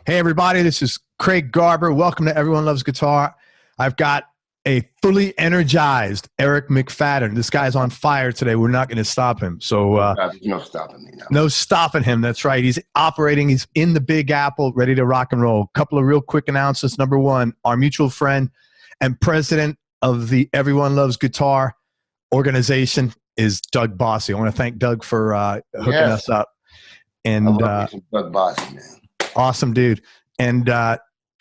Hey, everybody, this is Craig Garber. Welcome to Everyone Loves Guitar. I've got a fully energized Eric McFadden. This guy's on fire today. We're not going to stop him. So no stopping me now. No stopping him. That's right. He's operating. He's in the Big Apple, ready to rock and roll. A couple of real quick announcements. Number one, our mutual friend and president of the Everyone Loves Guitar organization is Doug Bossy. I want to thank Doug for hooking us up. And Doug Bossy, man. Awesome, dude. And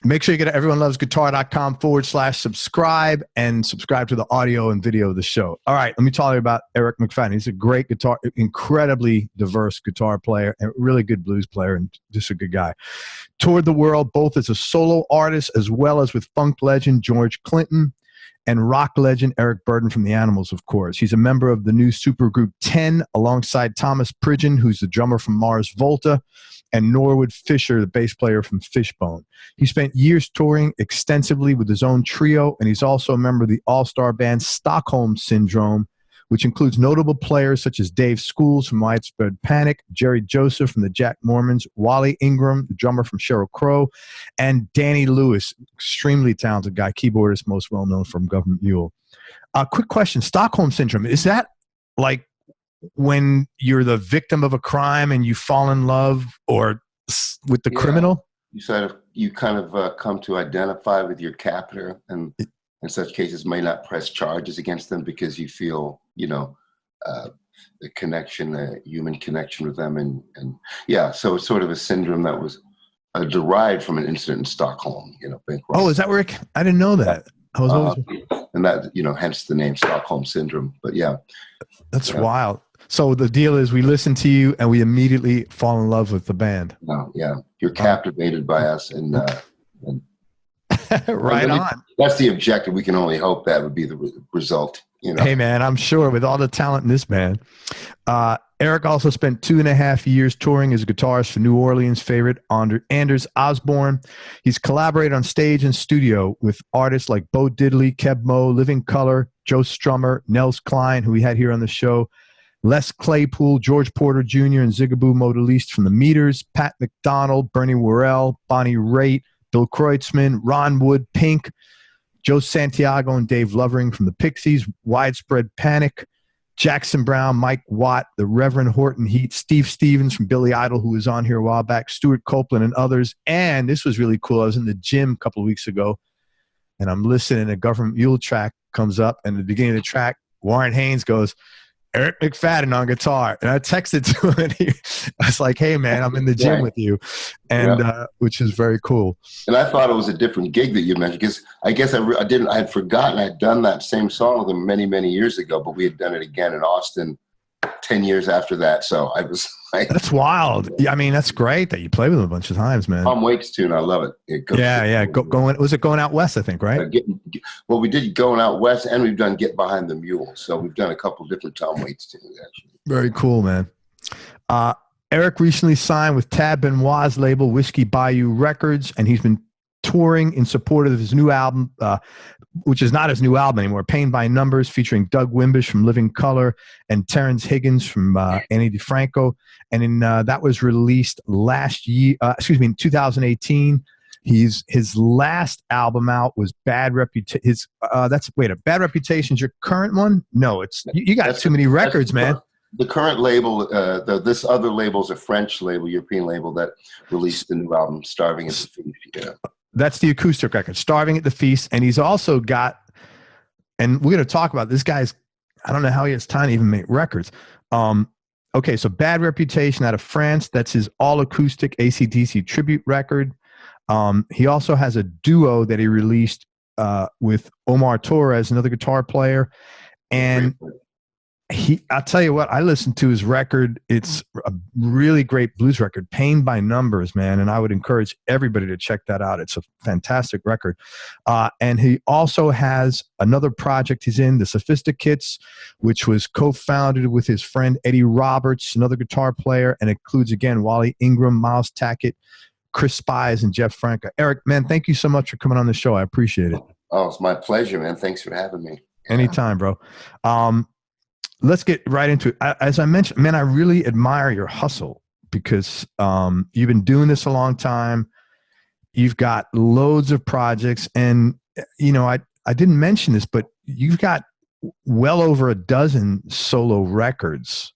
make sure you get to everyonelovesguitar.com/subscribe and subscribe to the audio and video of the show. All right, let me tell you about Eric McFadden. He's a great guitar, incredibly diverse guitar player, and really good blues player, and just a good guy. Toured the world both as a solo artist as well as with funk legend George Clinton and rock legend Eric Burdon from the Animals, of course. He's a member of the new supergroup 10 alongside Thomas Pridgen, who's the drummer from Mars Volta, and Norwood Fisher, the bass player from Fishbone. He spent years touring extensively with his own trio, and he's also a member of the all-star band Stockholm Syndrome, which includes notable players such as Dave Schools from Widespread Panic, Jerry Joseph from the Jack Mormons, Wally Ingram, the drummer from Sheryl Crow, and Danny Lewis, extremely talented guy, keyboardist, most well-known from Government Mule. Quick question, Stockholm Syndrome, is that like when you're the victim of a crime and you fall in love or with the criminal? You kind of come to identify with your captor, and in such cases may not press charges against them because you feel, the connection, a human connection with them. And so it's sort of a syndrome that was derived from an incident in Stockholm, Oh, is that where I didn't know that. I was always... and that, hence the name Stockholm Syndrome. But yeah. That's wild. So the deal is we listen to you and we immediately fall in love with the band. Oh, yeah. You're captivated by us. And right on. That's the objective. We can only hope that would be the result. Hey, man, I'm sure with all the talent in this band. Eric also spent 2.5 years touring as a guitarist for New Orleans favorite Anders Osborne. He's collaborated on stage and studio with artists like Bo Diddley, Keb Mo, Living Colour, Joe Strummer, Nels Cline, who we had here on the show, Les Claypool, George Porter Jr., and Zigaboo Modeliste from the Meters, Pat MacDonald, Bernie Worrell, Bonnie Raitt, Bill Kruetzman, Ron Wood, Pink, Joe Santiago and Dave Lovering from the Pixies, Widespread Panic, Jackson Brown, Mike Watt, the Reverend Horton Heat, Steve Stevens from Billy Idol, who was on here a while back, Stewart Copeland and others. And this was really cool. I was in the gym a couple of weeks ago, and I'm listening, a Government Mule track comes up, and at the beginning of the track, Warren Haynes goes, Eric McFadden on guitar. And I texted to him, and I was like, hey, man, I'm in the gym with you, and which is very cool. And I thought it was a different gig that you mentioned, because I guess I had forgotten I had done that same song with him many, many years ago, but we had done it again in Austin 10 years after that. So I was like, that's wild. I mean, that's great that you played with him a bunch of times, man. Tom Waits tune, I love it. Was it Going Out West, I think, right? Well, we did Going Out West, and we've done Get Behind the Mule. So we've done a couple different Tom Waits tunes, actually. Very cool, man. Eric recently signed with Tab Benoit's label, Whiskey Bayou Records, and he's been touring in support of his new album, which is not his new album anymore, Pain by Numbers, featuring Doug Wimbish from Living Colour and Terrence Higgins from Annie DiFranco. And that was released in 2018. His last album out was Bad Reputation. Bad Reputation's your current one? No, you got too many records, man. The current label, this other label is a French label, European label, that released the new album, Starving at the Feast. Yeah. That's the acoustic record, Starving at the Feast. And he's also got, and we're going to talk about this guy's, I don't know how he has time to even make records. Okay, so Bad Reputation out of France. That's his all-acoustic AC/DC tribute record. He also has a duo that he released with Omar Torres, another guitar player. And I'll tell you what, I listened to his record. It's a really great blues record, Pain by Numbers, man. And I would encourage everybody to check that out. It's a fantastic record. And he also has another project he's in, the Sophistakits, which was co-founded with his friend Eddie Roberts, another guitar player, and includes, again, Wally Ingram, Miles Tackett, Chris Spies, and Jeff Franca. Eric, man, thank you so much for coming on the show. I appreciate it. Oh, it's my pleasure, man. Thanks for having me. Anytime, bro. Let's get right into it. As I mentioned, man, I really admire your hustle because you've been doing this a long time. You've got loads of projects, and I didn't mention this, but you've got well over a dozen solo records.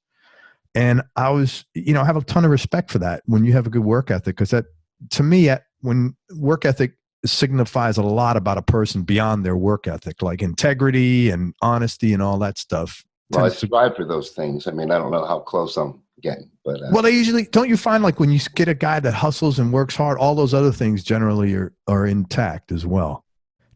And I have a ton of respect for that when you have a good work ethic, because that, to me, when work ethic signifies a lot about a person beyond their work ethic, like integrity and honesty and all that stuff. Well, I strive for those things. I mean, I don't know how close I'm getting, but well, they usually, don't you find, like, when you get a guy that hustles and works hard, all those other things generally are intact as well.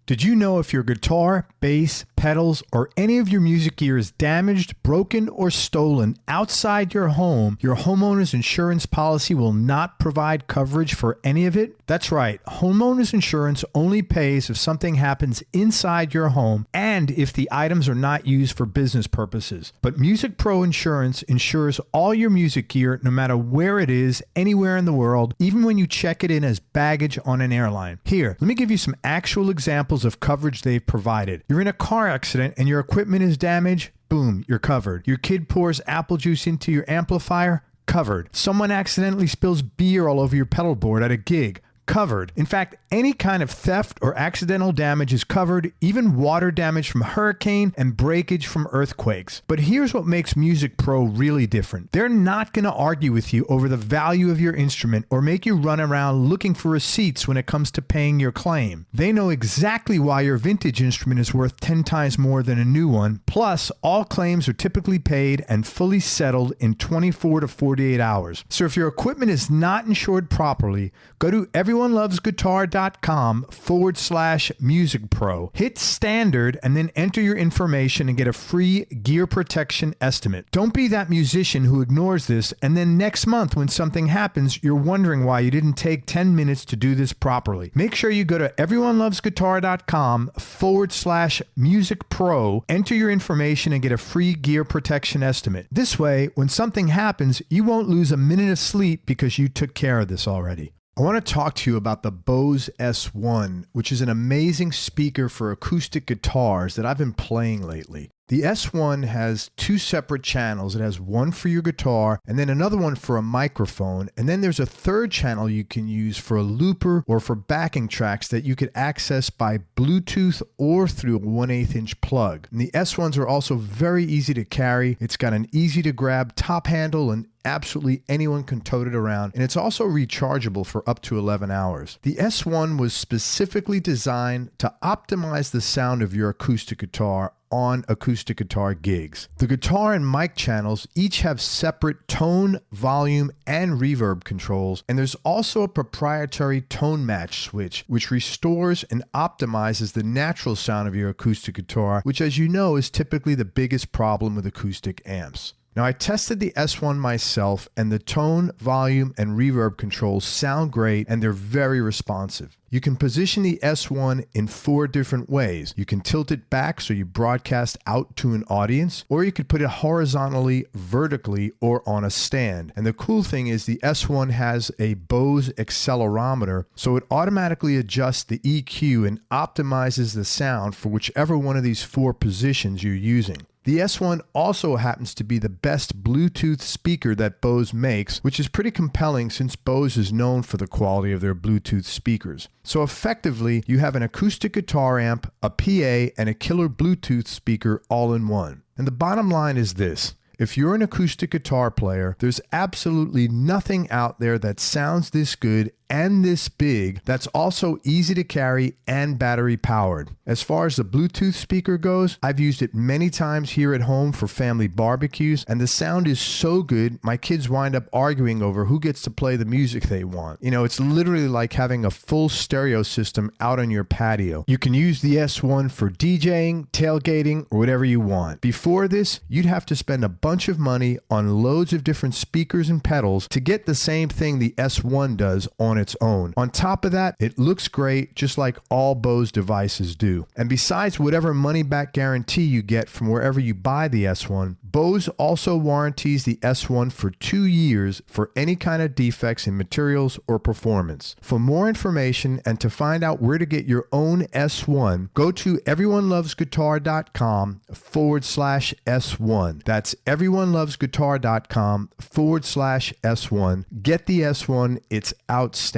Did you know if your guitar, bass, pedals, or any of your music gear is damaged, broken, or stolen outside your home, your homeowner's insurance policy will not provide coverage for any of it? That's right. Homeowner's insurance only pays if something happens inside your home and if the items are not used for business purposes. But Music Pro Insurance insures all your music gear no matter where it is, anywhere in the world, even when you check it in as baggage on an airline. Here, let me give you some actual examples of coverage they've provided. You're in a car accident and your equipment is damaged, boom, you're covered. Your kid pours apple juice into your amplifier, covered. Someone accidentally spills beer all over your pedal board at a gig, covered. In fact, any kind of theft or accidental damage is covered, even water damage from hurricane and breakage from earthquakes. But here's what makes Music Pro really different. They're not going to argue with you over the value of your instrument or make you run around looking for receipts when it comes to paying your claim. They know exactly why your vintage instrument is worth 10 times more than a new one. Plus, all claims are typically paid and fully settled in 24 to 48 hours. So if your equipment is not insured properly, go to everyonelovesguitar.com/Music Pro. Hit standard and then enter your information and get a free gear protection estimate. Don't be that musician who ignores this and then next month when something happens, you're wondering why you didn't take 10 minutes to do this properly. Make sure you go to everyonelovesguitar.com/Music Pro, enter your information and get a free gear protection estimate. This way, when something happens, you won't lose a minute of sleep because you took care of this already. I want to talk to you about the Bose S1, which is an amazing speaker for acoustic guitars that I've been playing lately. The S1 has two separate channels. It has one for your guitar and then another one for a microphone. And then there's a third channel you can use for a looper or for backing tracks that you could access by Bluetooth or through a 1/8 inch plug. And the S1s are also very easy to carry. It's got an easy to grab top handle and absolutely anyone can tote it around, and it's also rechargeable for up to 11 hours. The S1 was specifically designed to optimize the sound of your acoustic guitar on acoustic guitar gigs. The guitar and mic channels each have separate tone, volume, and reverb controls, and there's also a proprietary tone match switch which restores and optimizes the natural sound of your acoustic guitar, which, as you know, is typically the biggest problem with acoustic amps. Now, I tested the S1 myself, and the tone, volume, and reverb controls sound great, and they're very responsive. You can position the S1 in 4 different ways. You can tilt it back so you broadcast out to an audience, or you could put it horizontally, vertically, or on a stand. And the cool thing is the S1 has a Bose accelerometer, so it automatically adjusts the EQ and optimizes the sound for whichever one of these 4 positions you're using. The S1 also happens to be the best Bluetooth speaker that Bose makes, which is pretty compelling since Bose is known for the quality of their Bluetooth speakers. So effectively, you have an acoustic guitar amp, a PA, and a killer Bluetooth speaker all in one. And the bottom line is this. If you're an acoustic guitar player, there's absolutely nothing out there that sounds this good and this big that's also easy to carry and battery powered. As far as the Bluetooth speaker goes, I've used it many times here at home for family barbecues, and the sound is so good, my kids wind up arguing over who gets to play the music they want. You know, it's literally like having a full stereo system out on your patio. You can use the S1 for DJing, tailgating, or whatever you want. Before this, you'd have to spend a bunch of money on loads of different speakers and pedals to get the same thing the S1 does on its own. On top of that, it looks great just like all Bose devices do. And besides whatever money back guarantee you get from wherever you buy the S1, Bose also warranties the S1 for 2 years for any kind of defects in materials or performance. For more information and to find out where to get your own S1, go to everyonelovesguitar.com/S1. That's everyonelovesguitar.com/S1. Get the S1. It's outstanding.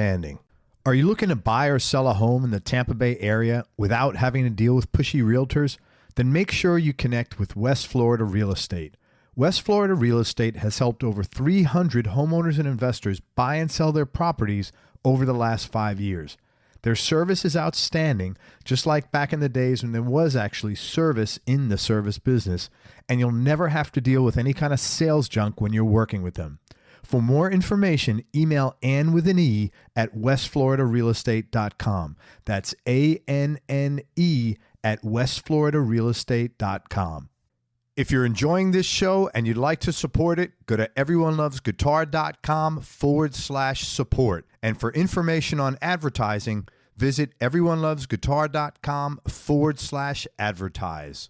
Are you looking to buy or sell a home in the Tampa Bay area without having to deal with pushy realtors? Then make sure you connect with West Florida Real Estate. West Florida Real Estate has helped over 300 homeowners and investors buy and sell their properties over the last 5 years. Their service is outstanding, just like back in the days when there was actually service in the service business, and you'll never have to deal with any kind of sales junk when you're working with them. For more information, email Ann with an E at westfloridarealestate.com. That's ANNE at westfloridarealestate.com. If you're enjoying this show and you'd like to support it, go to everyonelovesguitar.com/support. And for information on advertising, visit everyonelovesguitar.com/advertise.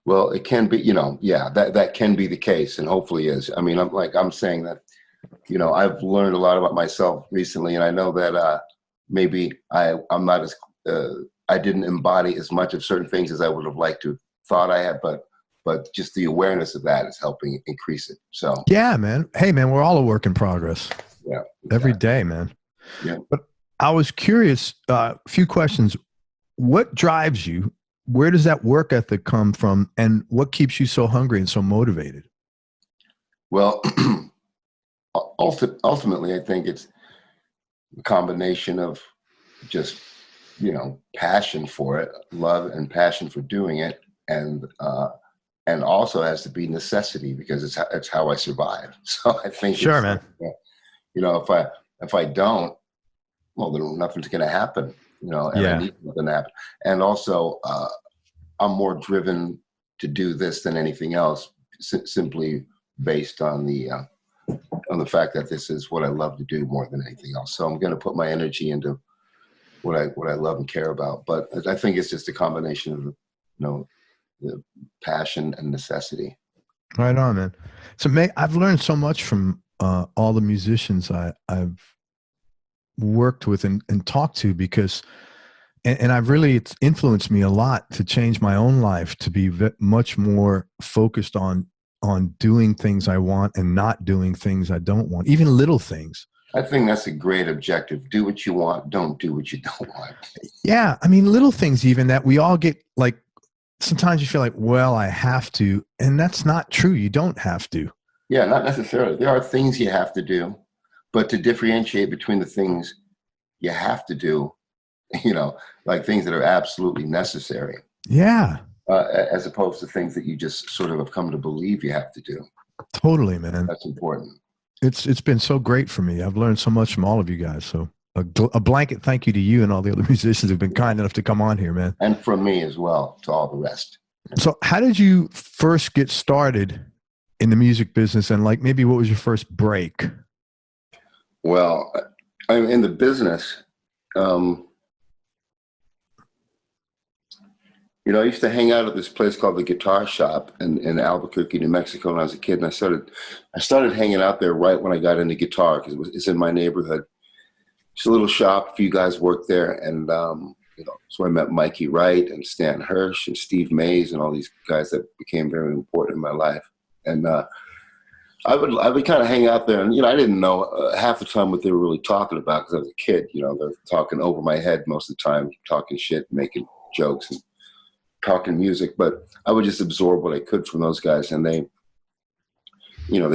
Well, it can be, that can be the case, and hopefully is. I mean, I'm saying that, I've learned a lot about myself recently, and I know that maybe I'm not as I didn't embody as much of certain things as I would have liked to thought I had, but just the awareness of that is helping increase it. So yeah, man. Hey, man, we're all a work in progress. Yeah, exactly. Every day, man. Yeah. But I was curious. A few questions. What drives you? Where does that work ethic come from, and what keeps you so hungry and so motivated? Well, ultimately, I think it's a combination of just, passion for it, love and passion for doing it, and also has to be necessity, because it's how I survive. So I think sure, man. If I don't, well, then nothing's going to happen. And I need something to happen. And also, I'm more driven to do this than anything else, simply based on the fact that this is what I love to do more than anything else. So I'm going to put my energy into what I love and care about. But I think it's just a combination of the passion and necessity. Right on, man. So, I've learned so much from all the musicians I've worked with and talked to, because, and I've really, it's influenced me a lot to change my own life to be much more focused on doing things I want and not doing things I don't want, even little things. I think that's a great objective. Do what you want. Don't do what you don't want. Yeah. I mean, little things even that we all get, like, sometimes you feel like, well, I have to, and that's not true. You don't have to. Yeah, not necessarily. There are things you have to do, but to differentiate between the things you have to do, like things that are absolutely necessary. Yeah. As opposed to things that you just sort of have come to believe you have to do. Totally, man. That's important. It's been so great for me. I've learned so much from all of you guys. So a blanket thank you to you and all the other musicians who've been kind enough to come on here, man. And from me as well, to all the rest. So how did you first get started in the music business, and maybe what was your first break? Well, I'm in the business. I used to hang out at this place called the Guitar Shop in Albuquerque, New Mexico, when I was a kid, and I started hanging out there right when I got into guitar, because it's in my neighborhood. It's a little shop. A few guys worked there, and so I met Mikey Wright and Stan Hirsch and Steve Mays and all these guys that became very important in my life. And I would kind of hang out there, and I didn't know half the time what they were really talking about, because I was a kid. They're talking over my head most of the time, talking shit, making jokes, and talking music. But I would just absorb what I could from those guys, and they'd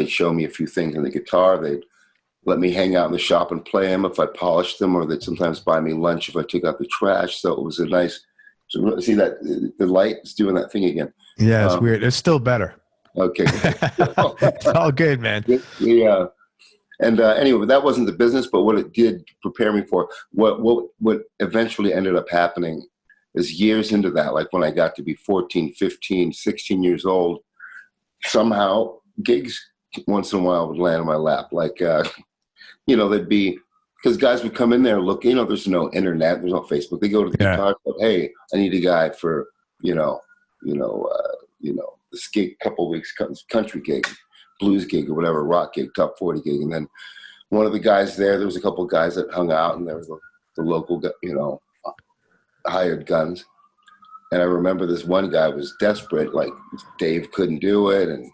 show me a few things on the guitar. They'd let me hang out in the shop and play them if I polished them, or they'd sometimes buy me lunch if I took out the trash. So it was a nice. So see that the light is doing that thing again. Yeah, it's weird. It's still better. Okay. It's all good, man. Yeah. And anyway, that wasn't the business, but what it did prepare me for what eventually ended up happening is years into that, like when I got to be 14, 15, 16 years old, somehow gigs once in a while would land on my lap. Like, they'd be, because guys would come in there, look, there's no internet, there's no Facebook. They go to the guitar club, hey, I need a guy for, this gig, couple of weeks, country gig, blues gig or whatever, rock gig, top 40 gig. And then one of the guys there was a couple of guys that hung out, and there was the local, hired guns. And I remember this one guy was desperate, like Dave couldn't do it, and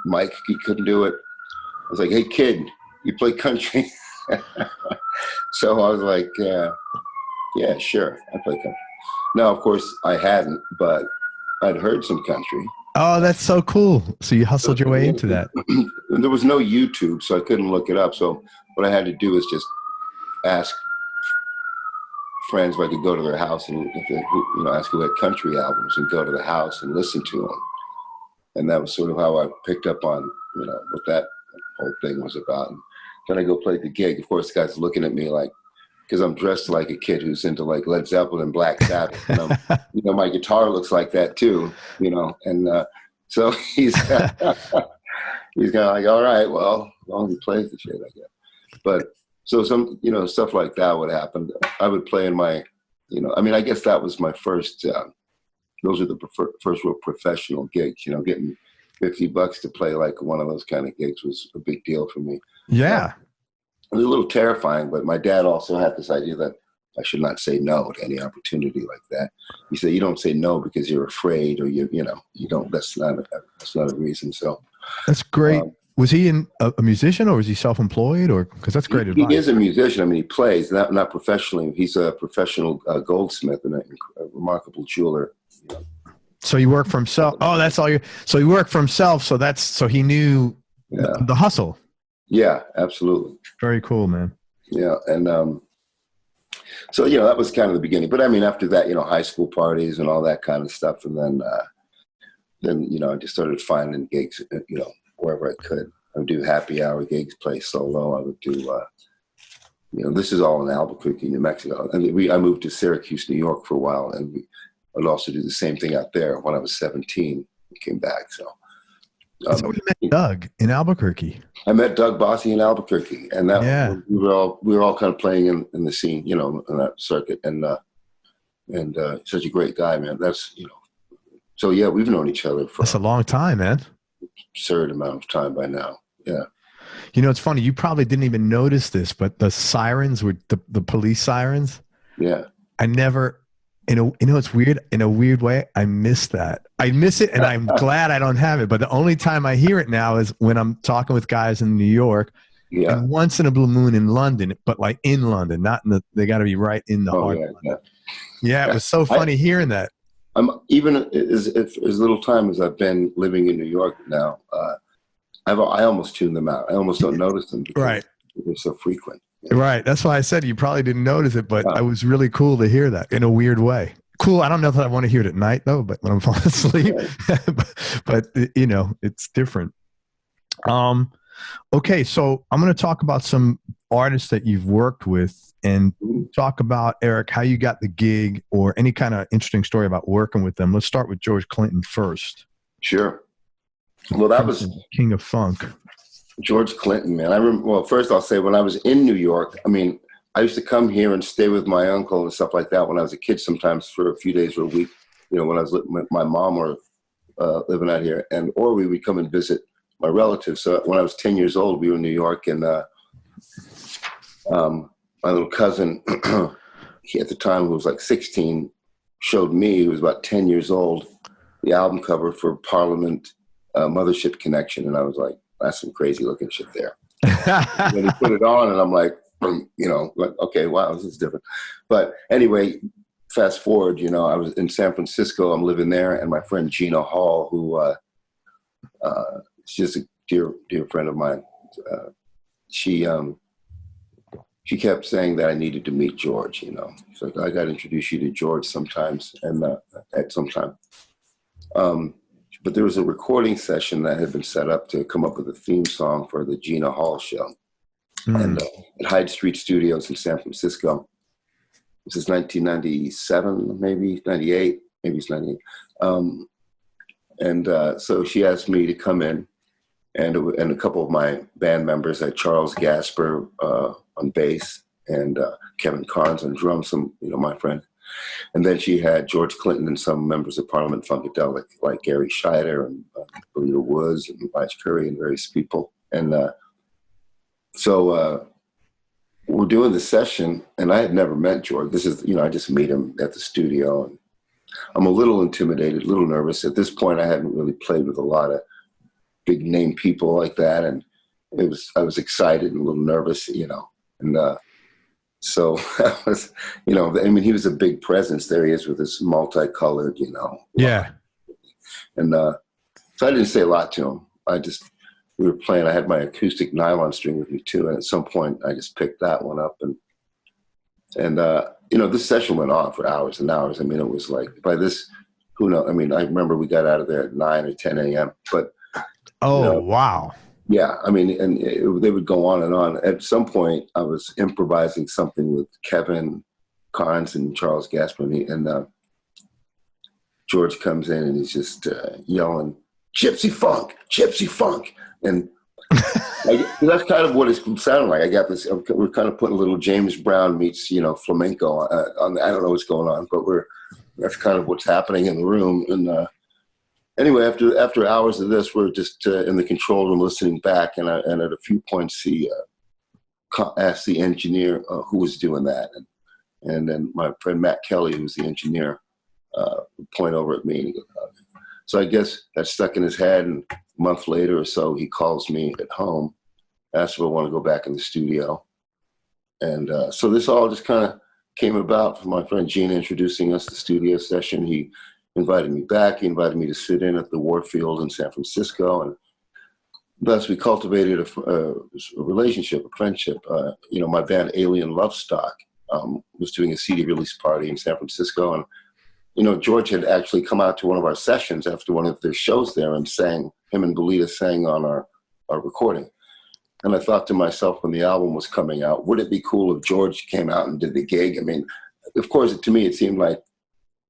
Mike, he couldn't do it. I was like, hey kid, you play country? So I was like, yeah, sure, I play country. Now, of course, I hadn't, but I'd heard some country. Oh, that's so cool. So you hustled your way into that. There was no YouTube, so I couldn't look it up. So what I had to do is just ask friends if I could go to their house and if they, ask who had country albums and go to the house and listen to them. And that was sort of how I picked up on, what that whole thing was about. And then I go play the gig. Of course, the guy's looking at me like, because I'm dressed like a kid who's into like Led Zeppelin and Black Sabbath. My guitar looks like that too, and so he's kind of like, all right, well, as long as he plays the shit, I guess. But so some, stuff like that would happen. I would play in my, I guess that was my first, those are the first real professional gigs, getting $50 to play like one of those kind of gigs was a big deal for me. Yeah. It was a little terrifying, but my dad also had this idea that I should not say no to any opportunity like that. He said, you don't say no because you're afraid or you don't, that's not a reason. So that's great. Was he a musician or was he self-employed or, cause that's great advice. He is a musician. I mean, he plays not professionally. He's a professional goldsmith and a remarkable jeweler. So he worked for himself. Oh, that's all so he worked for himself. So he knew the hustle. Yeah, absolutely. Very cool, man. Yeah. And, so, that was kind of the beginning, but I mean, after that, high school parties and all that kind of stuff. And then, I just started finding gigs, wherever I could. I would do happy hour gigs, play solo. I would do, this is all in Albuquerque, New Mexico. And I moved to Syracuse, New York for a while. And I would also do the same thing out there when I was 17 and came back. So. That's how we met Doug in Albuquerque. I met Doug Bossy in Albuquerque, and we were all kind of playing in the scene, in that circuit, and such a great guy, man. That's so yeah, we've known each other for that's a long time, man. Absurd amount of time by now. Yeah. It's funny. You probably didn't even notice this, but the sirens were the police sirens. Yeah. I never. It's weird. In a weird way, I miss that. I miss it, and I'm glad I don't have it. But the only time I hear it now is when I'm talking with guys in New York, and once in a blue moon in London. But like in London, not in they got to be right in the heart. Yeah, it was so funny hearing that. I'm even as little time as I've been living in New York now. I almost tune them out. I almost don't notice them because they're so frequent. Right. That's why I said you probably didn't notice it, but it was really cool to hear that in a weird way. Cool. I don't know that I want to hear it at night though, but when I'm falling asleep, but it's different. Okay. So I'm going to talk about some artists that you've worked with and talk about, Eric, how you got the gig or any kind of interesting story about working with them. Let's start with George Clinton first. Sure. Well, that was King of Funk. George Clinton, man. I remember. Well, first I'll say when I was in New York, I used to come here and stay with my uncle and stuff like that when I was a kid. Sometimes for a few days or a week, when I was with my mom or living out here, or we would come and visit my relatives. So when I was 10 years old, we were in New York, and my little cousin, he at the time who was like 16, showed me, who was about 10 years old, the album cover for Parliament, Mothership Connection, and I was like, that's some crazy looking shit there. And then he put it on and I'm like, okay, wow, this is different. But anyway, fast forward, I was in San Francisco, I'm living there, and my friend Gina Hall, who she's a dear friend of mine, she kept saying that I needed to meet George, She's like, I got to introduce you to George sometimes and at some time. But there was a recording session that had been set up to come up with a theme song for the Gina Hall show. And at Hyde Street Studios in San Francisco. This is 1997, maybe 98, maybe it's 98. So she asked me to come in, and a couple of my band members, like Charles Gasper on bass and Kevin Carnes on drums, my friend. And then she had George Clinton and some members of Parliament Funkadelic, like Gary Scheider and Belita Woods and Blanche Curry and various people. And so we're doing the session, and I had never met George. This is, I just meet him at the studio, and I'm a little intimidated, a little nervous. At this point, I hadn't really played with a lot of big name people like that, and I was excited and a little nervous, And so that was, you know, I mean, he was a big presence. There he is with his multicolored, you know. Yeah. And so I didn't say a lot to him. We were playing. I had my acoustic nylon string with me too, and at some point I just picked that one up, and you know, this session went on for hours and hours. I mean, it was like by this, who knows? I mean, I remember we got out of there at 9 or 10 a.m. But oh, you know, wow. Yeah, I mean, and they would go on and on. At some point, I was improvising something with Kevin Carnes and Charles Gasper, and George comes in and he's just yelling, "Gypsy funk, gypsy funk," and that's kind of what it sounded like. I got this. We're kind of putting a little James Brown meets, you know, flamenco on. I don't know what's going on, but that's kind of what's happening in the room. And anyway, after hours of this, we're just in the control room listening back, and at a few points he asked the engineer who was doing that, and then my friend Matt Kelly, who's the engineer, would point over at me. And he goes, so I guess that stuck in his head, and a month later or so, he calls me at home, asks if I want to go back in the studio. And so this all just kind of came about from my friend Gina introducing us to the studio session. He invited me back. He invited me to sit in at the Warfield in San Francisco. And thus we cultivated a relationship, a friendship. You know, my band Alien Lovestock was doing a CD release party in San Francisco. And you know, George had actually come out to one of our sessions after one of their shows there and sang, him and Bolita sang on our recording. And I thought to myself when the album was coming out, would it be cool if George came out and did the gig? I mean, of course, to me, it seemed like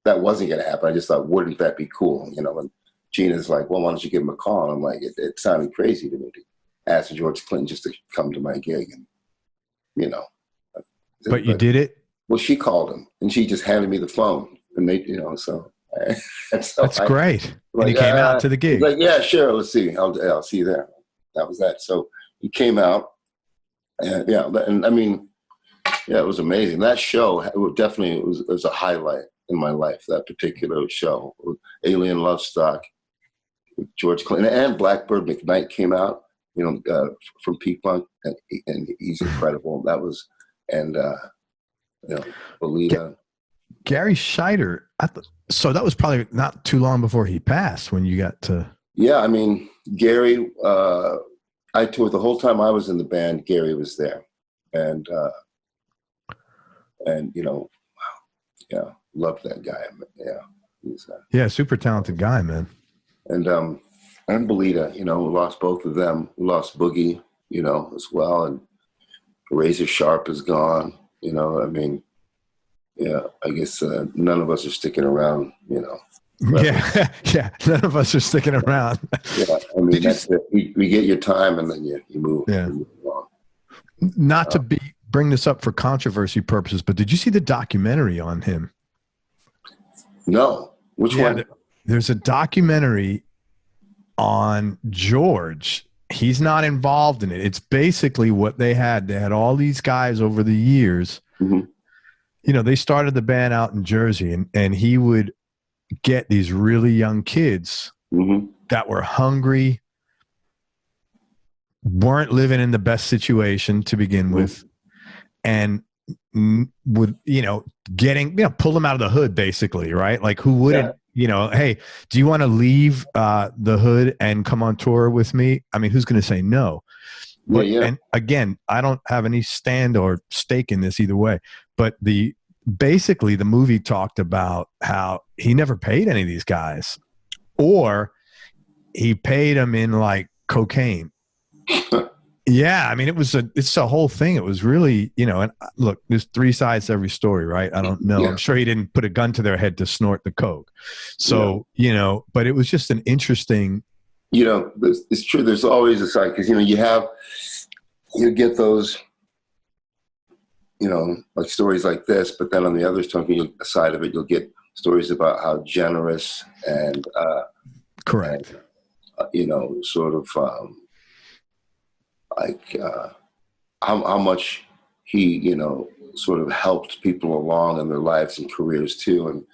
that wasn't going to happen. I just thought, wouldn't that be cool? You know, and Gina's like, well, why don't you give him a call? And I'm like, it sounded crazy to me to ask George Clinton just to come to my gig. And, you know. But you did it? Well, she called him and she just handed me the phone. And they, you know, so that's great. Like, and he came out to the gig. Like, yeah, sure. Let's see. I'll see you there. That was that. So he came out, and yeah, and I mean, yeah, it was amazing. That show definitely was a highlight in my life. That particular show, Alien Lovestock, with George Clinton and Blackbird McKnight came out. You know, from P-Funk, and he's incredible. That was, and you know, Bolita. Gary Scheider, so that was probably not too long before he passed when you got to. Yeah, I mean, Gary, I toured the whole time I was in the band. Gary was there, and you know, yeah, loved that guy. Yeah, he's super talented guy, man. And Bolita, you know, we lost both of them. We lost Boogie, you know, as well, and Razor Sharp is gone. You know, I mean. Yeah, I guess none of us are sticking around, you know. Yeah, none of us are sticking around. Yeah, I mean, that's it. We get your time and then you move. Yeah. You move on. Not to bring this up for controversy purposes, but did you see the documentary on him? No. Which one? There's a documentary on George. He's not involved in it. It's basically what they had. They had all these guys over the years. Mm-hmm. You know, they started the band out in Jersey, and he would get these really young kids mm-hmm. that were hungry, weren't living in the best situation to begin mm-hmm. with, and would, you know, pull them out of the hood, basically, right? Like, who wouldn't, you know, hey, do you want to leave the hood and come on tour with me? I mean, who's going to say no? But, and again, I don't have any stand or stake in this either way. But basically the movie talked about how he never paid any of these guys, or he paid them in like cocaine. Yeah, I mean, it's a whole thing. It was really, you know, and look, there's three sides to every story, right? I don't know. Yeah. I'm sure he didn't put a gun to their head to snort the coke. So, you know, but it was just an interesting. You know, it's true. There's always a side, because, you know, you get those, you know, like stories like this, but then on the other side of it, you'll get stories about how generous and correct, and, you know, sort of how much he, you know, sort of helped people along in their lives and careers too, and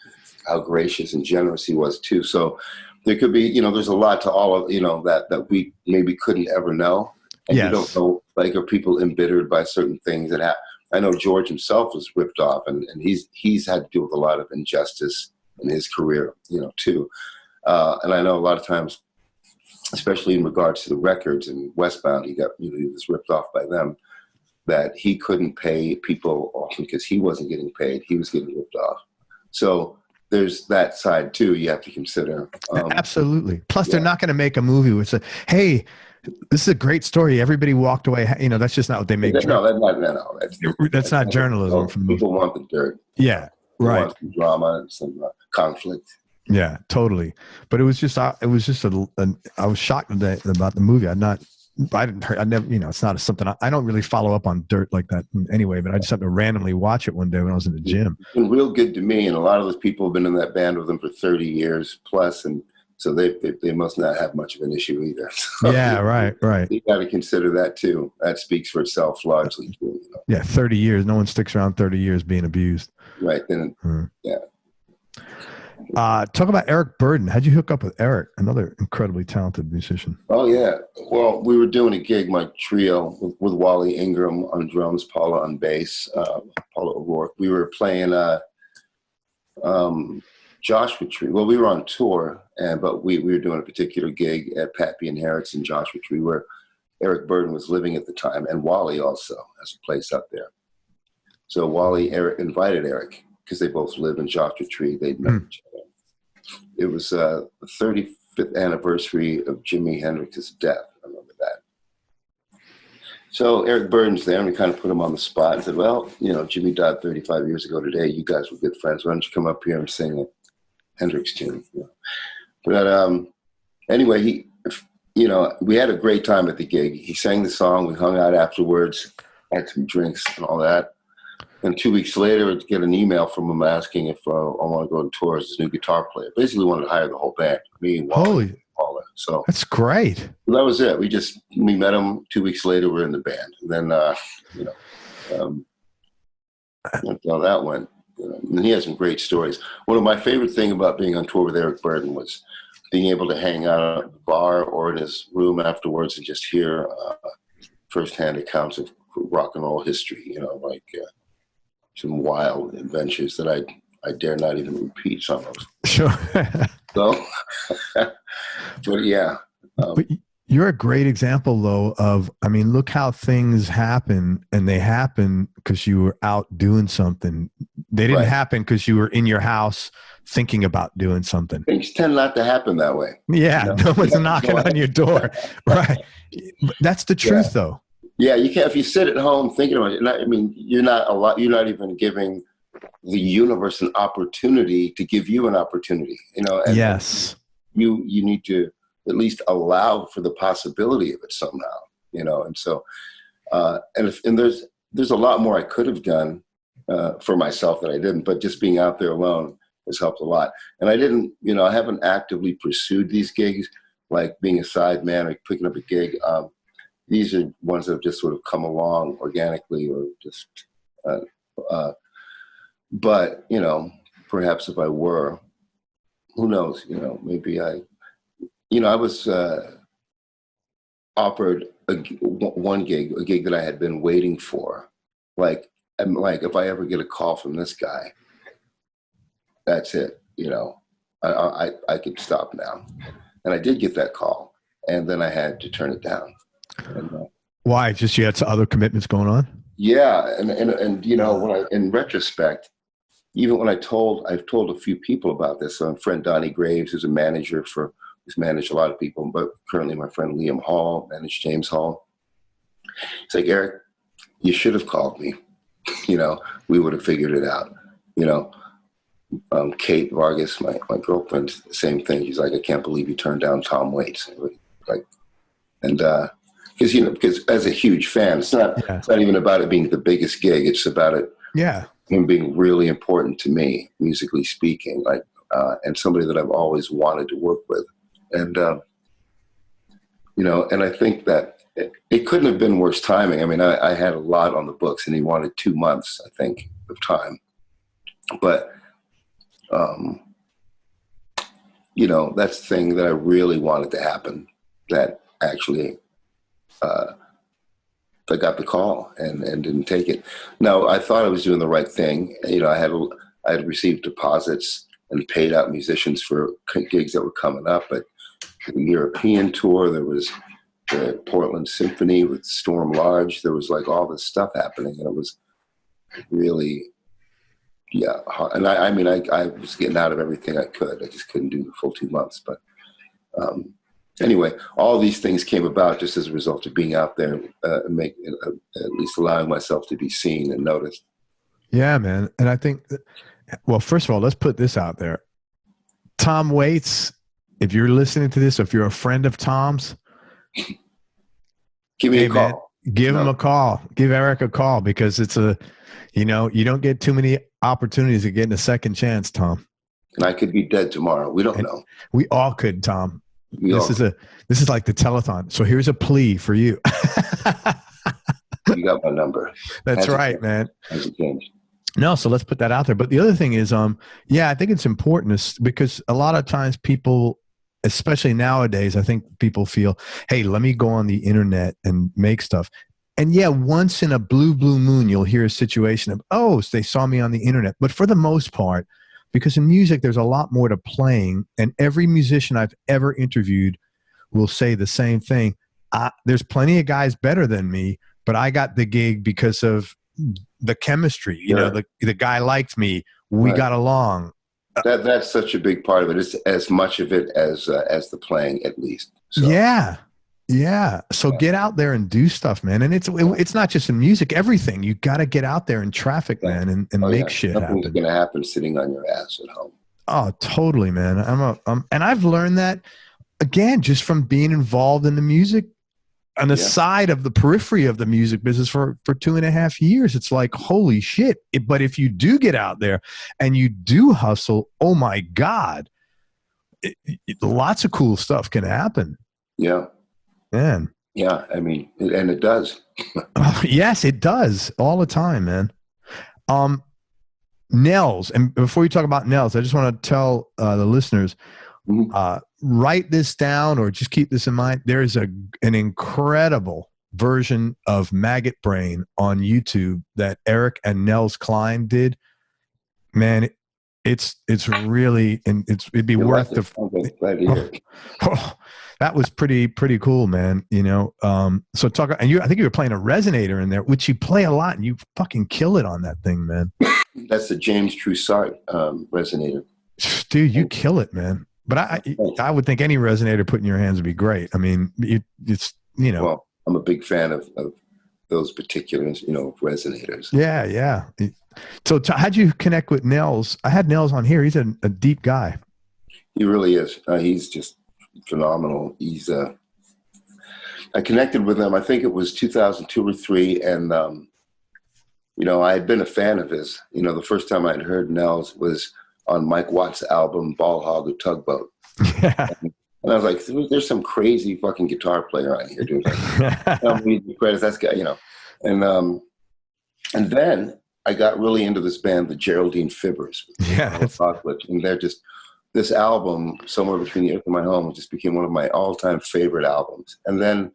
how gracious and generous he was too. So there could be, you know, there's a lot to all of, you know, that we maybe couldn't ever know. And you don't Yes. know, like, are people embittered by certain things that happen? I know George himself was ripped off, and he's had to deal with a lot of injustice in his career, too. And I know a lot of times, especially in regards to the records and Westbound, he was ripped off by them, that he couldn't pay people off because he wasn't getting paid. He was getting ripped off. So there's that side too you have to consider. Absolutely. Plus, they're not going to make a movie with hey, this is a great story. Everybody walked away. That's just not what they make. No, that's not journalism. People want the dirt. Yeah, right. Want some drama, some conflict. Yeah, totally. But it was just, I was shocked about the movie. It's not something I don't really follow up on dirt like that anyway, but I just have to randomly watch it one day when I was in the gym. It's been real good to me. And a lot of those people have been in that band with him for 30 years plus. And so they must not have much of an issue either. So yeah, right. You got to consider that too. That speaks for itself largely. Yeah, 30 years. No one sticks around 30 years being abused. Right. Then, yeah. Talk about Eric Burdon. How'd you hook up with Eric, another incredibly talented musician? Oh, yeah. Well, we were doing a gig, my trio, with Wally Ingram on drums, Paula on bass, Paula O'Rourke. We were playing Joshua Tree. Well, we were on tour, but we were doing a particular gig at Pappy and Harrods in Joshua Tree, where Eric Burdon was living at the time, and Wally also has a place up there. So Eric invited Eric, because they both live in Joshua Tree. They'd met each other. It was the 35th anniversary of Jimi Hendrix's death. I remember that. So Eric Burdon's there, and we kind of put him on the spot and said, well, Jimmy died 35 years ago today. You guys were good friends. Why don't you come up here and sing a Hendrix tune? But anyway, we had a great time at the gig. He sang the song. We hung out afterwards, had some drinks and all that. And 2 weeks later, I'd get an email from him asking if I want to go on tour as his new guitar player. Basically, wanted to hire the whole band, me and Wally and Paula. So that's great. That was it. We met him 2 weeks later. We're in the band. And then, that's how that went. And he has some great stories. One of my favorite things about being on tour with Eric Burdon was being able to hang out at the bar or in his room afterwards and just hear firsthand accounts of rock and roll history. Some wild adventures that I dare not even repeat some of. Sure. So, but yeah. But you're a great example, though, of, look how things happen, and they happen because you were out doing something. They didn't happen because you were in your house thinking about doing something. Things tend not to happen that way. Yeah, no one's knocking on your door. Right. That's the truth, though. Yeah, you can't. If you sit at home thinking about it, you're not even giving the universe an opportunity to give you an opportunity. And yes, you need to at least allow for the possibility of it somehow. And so, and there's a lot more I could have done for myself that I didn't. But just being out there alone has helped a lot. And I haven't actively pursued these gigs, like being a side man or picking up a gig. These are ones that have just sort of come along organically, or just, but, perhaps if I were, who knows, maybe I was offered one gig, a gig that I had been waiting for. I'm like, if I ever get a call from this guy, that's it, I could stop now. And I did get that call, and then I had to turn it down. And, why? Just you had some other commitments going on? Yeah, and when in retrospect, even when I've told a few people about this. So my friend Donnie Graves, who's who's managed a lot of people, but currently my friend Liam Hall managed James Hall. It's like, Eric, you should have called me. We would have figured it out. Kate Vargas, my girlfriend, same thing. She's like, I can't believe you turned down Tom Waits. Because as a huge fan, it's not even about it being the biggest gig. It's about it, him being really important to me, musically speaking, and somebody that I've always wanted to work with. And, and I think that it couldn't have been worse timing. I had a lot on the books, and he wanted 2 months, I think, of time. But, that's the thing that I really wanted to happen, that actually I got the call and didn't take it. Now, I thought I was doing the right thing. You know, I had received deposits and paid out musicians for gigs that were coming up. But the European tour, there was the Portland Symphony with Storm Large. There was like all this stuff happening, and it was really, hard. And I mean, I was getting out of everything I could. I just couldn't do the full 2 months. But anyway, all these things came about just as a result of being out there, at least allowing myself to be seen and noticed. Yeah, man. And I think, well, first of all, let's put this out there. Tom Waits, if you're listening to this, if you're a friend of Tom's, give me a call. Man, give him a call. Give Eric a call, because it's you don't get too many opportunities of getting a second chance, Tom. And I could be dead tomorrow. We don't know. We all could, Tom. This is like the telethon. So here's a plea for you. You got my number. That's right, man. Hasn't changed. No, so let's put that out there. But the other thing is, I think it's important because a lot of times people, especially nowadays, I think people feel, hey, let me go on the internet and make stuff. And yeah, once in a blue moon, you'll hear a situation of, oh, so they saw me on the internet. But for the most part, because in music, there's a lot more to playing. And every musician I've ever interviewed will say the same thing. There's plenty of guys better than me, but I got the gig because of the chemistry. You know, the guy liked me. We got along. That's such a big part of it. It's as much of it as the playing, at least. So. Yeah. So get out there and do stuff, man. And it's not just in music. Everything, you got to get out there in traffic, man, and make shit happen. Nothing's going to happen sitting on your ass at home. Oh, totally, man. And I've learned that again just from being involved in the music on the side of the periphery of the music business for 2.5 years. It's like, holy shit. But if you do get out there and you do hustle, oh my God, lots of cool stuff can happen. Yeah. Man. Yeah. I mean, and it does. Yes, it does all the time, man. Nels, and before you talk about Nels, I just want to tell the listeners, write this down or just keep this in mind. There is an incredible version of Maggot Brain on YouTube that Eric and Nels Cline did. Man, it's really, and it'd be worth the. That was pretty cool, man. You know, so talk, and I think you were playing a resonator in there, which you play a lot, and you fucking kill it on that thing, man. That's the James Trussart resonator. Dude, you kill it, man. But I would think any resonator put in your hands would be great. I mean, it's, you know. Well, I'm a big fan of those particular, resonators. Yeah. So how'd you connect with Nels? I had Nels on here. He's a deep guy. He really is. He's just phenomenal. I connected with him, I think it was 2002 or 2003. And, I had been a fan of his. The first time I'd heard Nels was on Mike Watt's album, Ball Hog or Tugboat. Yeah. And I was like, there's some crazy fucking guitar player on here, dude. That's guy, And then I got really into this band, the Geraldine Fibbers. Yeah. And they're just, this album, Somewhere Between the Earth and My Home, just became one of my all-time favorite albums. And then,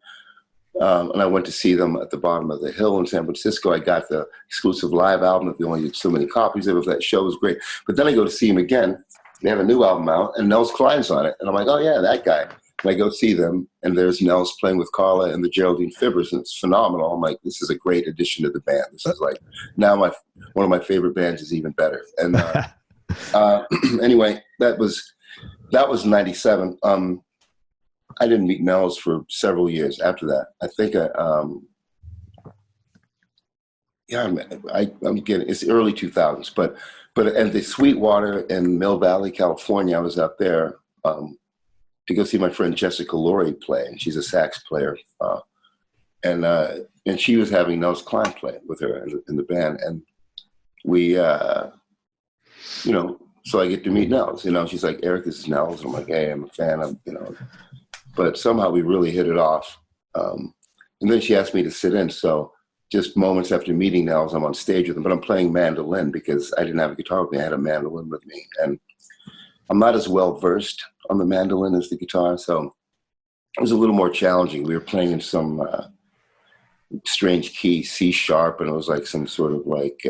and I went to see them at the bottom of the hill in San Francisco. I got the exclusive live album that they only did so many copies of. That show was great. But then I go to see them again. They have a new album out, and Nels Cline's on it. And I'm like, oh, yeah, that guy. And I go see them, and there's Nels playing with Carla and the Geraldine Fibbers, and it's phenomenal. I'm like, this is a great addition to the band. This is like, now one of my favorite bands is even better. And anyway, that was 97. I didn't meet Nels for several years after that. I think I'm getting, it's early 2000s, but at the Sweetwater in Mill Valley, California, I was out there to go see my friend Jessica Laurie play, and she's a sax player, and she was having Nels Cline play with her in the band, and we, so I get to meet Nels. She's like, Eric, this is Nels. I'm like, hey, I'm a fan of, but somehow we really hit it off. And then she asked me to sit in. So just moments after meeting Nels, I'm on stage with him, but I'm playing mandolin because I didn't have a guitar with me. I had a mandolin with me. And I'm not as well versed on the mandolin as the guitar. So it was a little more challenging. We were playing in some strange key, C sharp, and it was like some sort of like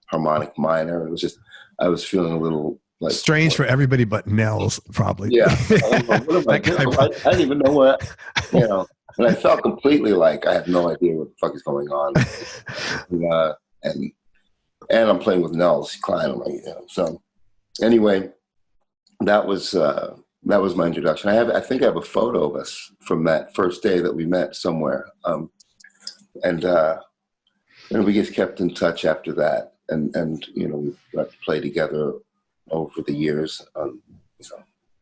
harmonic minor. It was just, I was feeling a little like strange for everybody but Nels, probably. Yeah. What am I doing? I didn't even know what, and I felt completely like I have no idea what the fuck is going on. And I'm playing with Nels Cline. So anyway, that was my introduction. I think I have a photo of us from that first day that we met somewhere. And we just kept in touch after that. And we got to play together over the years on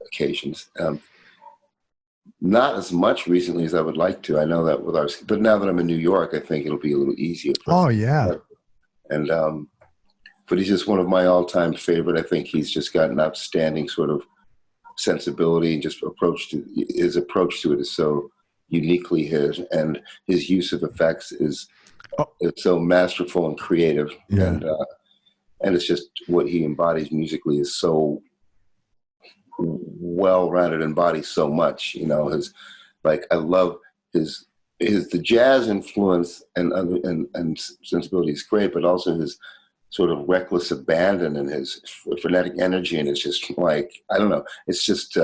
occasions. Not as much recently as I would like to. I know that but now that I'm in New York, I think it'll be a little easier. Oh yeah. And but he's just one of my all-time favorite. I think he's just got an outstanding sort of sensibility, and just his approach to it is so uniquely his, and his use of effects is so masterful and creative. Yeah. And it's just what he embodies musically is so well-rounded, embodies so much. I love the jazz influence and sensibility is great, but also his sort of reckless abandon and his frenetic energy, and it's just like, I don't know, it's just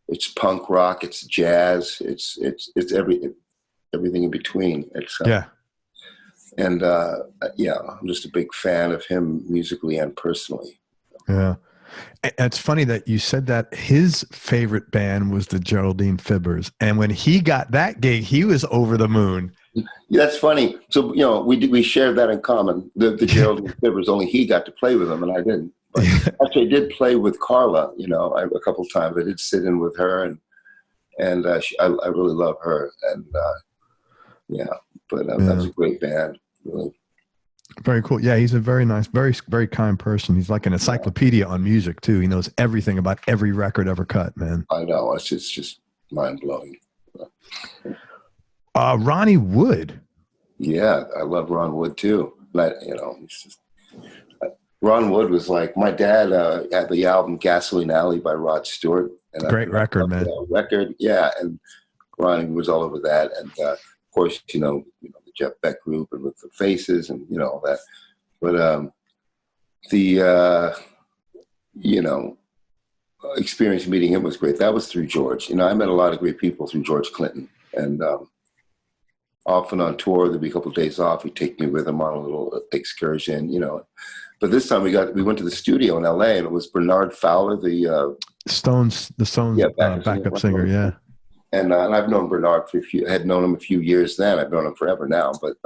it's punk rock, it's jazz, it's everything in between. And I'm just a big fan of him musically and personally. Yeah. It's funny that you said that his favorite band was the Geraldine Fibbers. And when he got that gig, he was over the moon. Yeah, that's funny. So, we shared that in common, the Geraldine Fibbers, only he got to play with them and I didn't. But actually, I did play with Carla, a couple of times. I did sit in with her, and I really love her. And that was a great band, really. Very cool. Yeah, he's a very nice, very, very kind person. He's like an encyclopedia on music too. He knows everything about every record ever cut, man. I know. It's just mind-blowing. Ronnie Wood. Yeah, I love Ron Wood too. Ron Wood was like, my dad had the album Gasoline Alley by Rod Stewart. And great record, man. Record, yeah. And Ronnie was all over that. And of course, the Jeff Beck group and with the Faces and all that. But experience meeting him was great. That was through George. I met a lot of great people through George Clinton, and often on tour there'd be a couple of days off. He'd take me with him on a little excursion, But this time we went to the studio in L.A. and it was Bernard Fowler, the Stones backup singer, yeah. And I've known Bernard had known him a few years then. I've known him forever now. But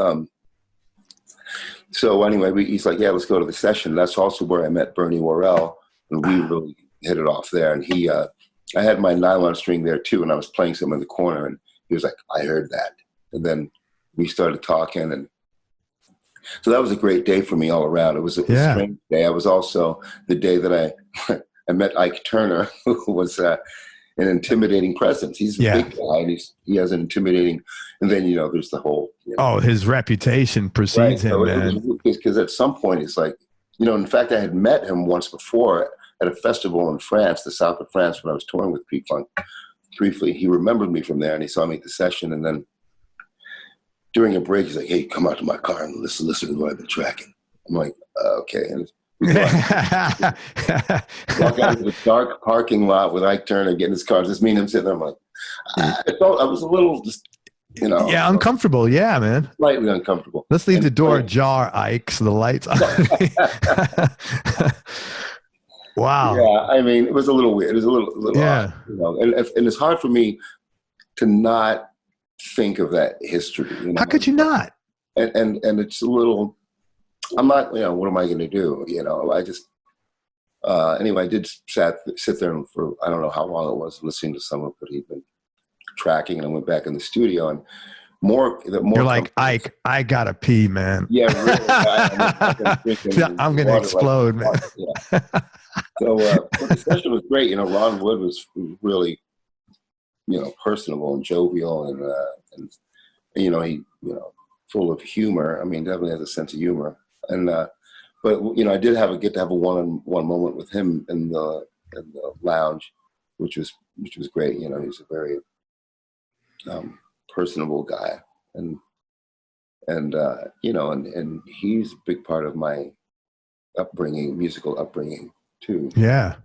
so anyway, he's like, yeah, let's go to the session. That's also where I met Bernie Worrell, and we really hit it off there. And I had my nylon string there too, and I was playing some in the corner, and he was like, I heard that. And then we started talking, and so that was a great day for me all around. It was a strange day. I was also the day that I met Ike Turner, who was an intimidating presence. He's a big guy, and he has an intimidating. And then there's the whole. His reputation precedes him, man. Because at some point it's like, in fact, I had met him once before at a festival in France, the south of France, when I was touring with P-Funk. Briefly, he remembered me from there, and he saw me at the session, and then during a break, he's like, "Hey, come out to my car and listen to what I've been tracking." I'm like, "Okay." And walk out into the dark parking lot with Ike Turner getting his car. Just me and him sitting there. I'm like, I was a little just, uncomfortable. Yeah, man. Slightly uncomfortable. Let's leave the door ajar, Ike, so the lights on. Wow. Yeah, I mean, it was a little weird. It was a little odd, and it's hard for me to not think of that history. How could you not? And it's a little. I'm not. What am I going to do? I just. Anyway, I did sit there for I don't know how long it was listening to some of what he'd been tracking, and I went back in the studio and more. You're like, Ike, I gotta pee, man. Yeah, really. I'm gonna explode, man. Yeah. So the session was great. Ron Wood was really, personable and jovial, and he, full of humor. I mean, definitely has a sense of humor. And but I did get to have a one-on-one moment with him in the lounge, which was great. He's a very personable guy, and And, you know, and he's a big part of my upbringing, musical upbringing too. Yeah.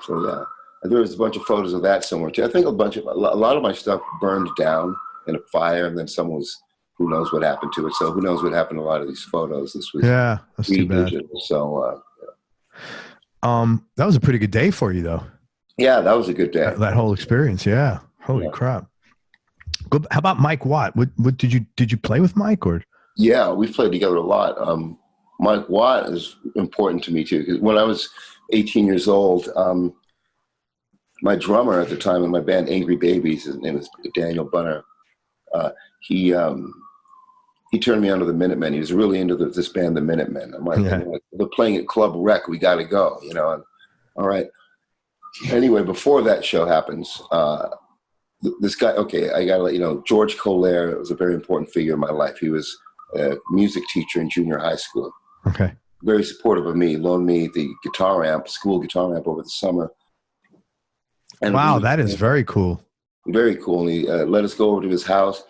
So yeah, there was a bunch of photos of that somewhere too. I think a lot of my stuff burned down in a fire, and then who knows what happened to it. So who knows what happened to a lot of these photos. This was that's too bad. So that was a pretty good day for you though. Yeah, that was a good day. That whole experience. Yeah. Holy crap. Good. How about Mike Watt? What did you play with Mike or? Yeah, we've played together a lot. Mike Watt is important to me too, because when I was 18 years old, my drummer at the time in my band Angry Babies, his name is Daniel Bunner, he turned me on to the Minutemen. He was really into this band, the Minutemen. I'm like, they're playing at Club Rec, we got to go, you know. And, all right. Anyway, before that show happens, this guy, I got to let you know, George Clinton was a very important figure in my life. He was a music teacher in junior high school. Okay. Very supportive of me, loaned me the school guitar amp over the summer. And wow, that is very cool. Very cool. And he let us go over to his house.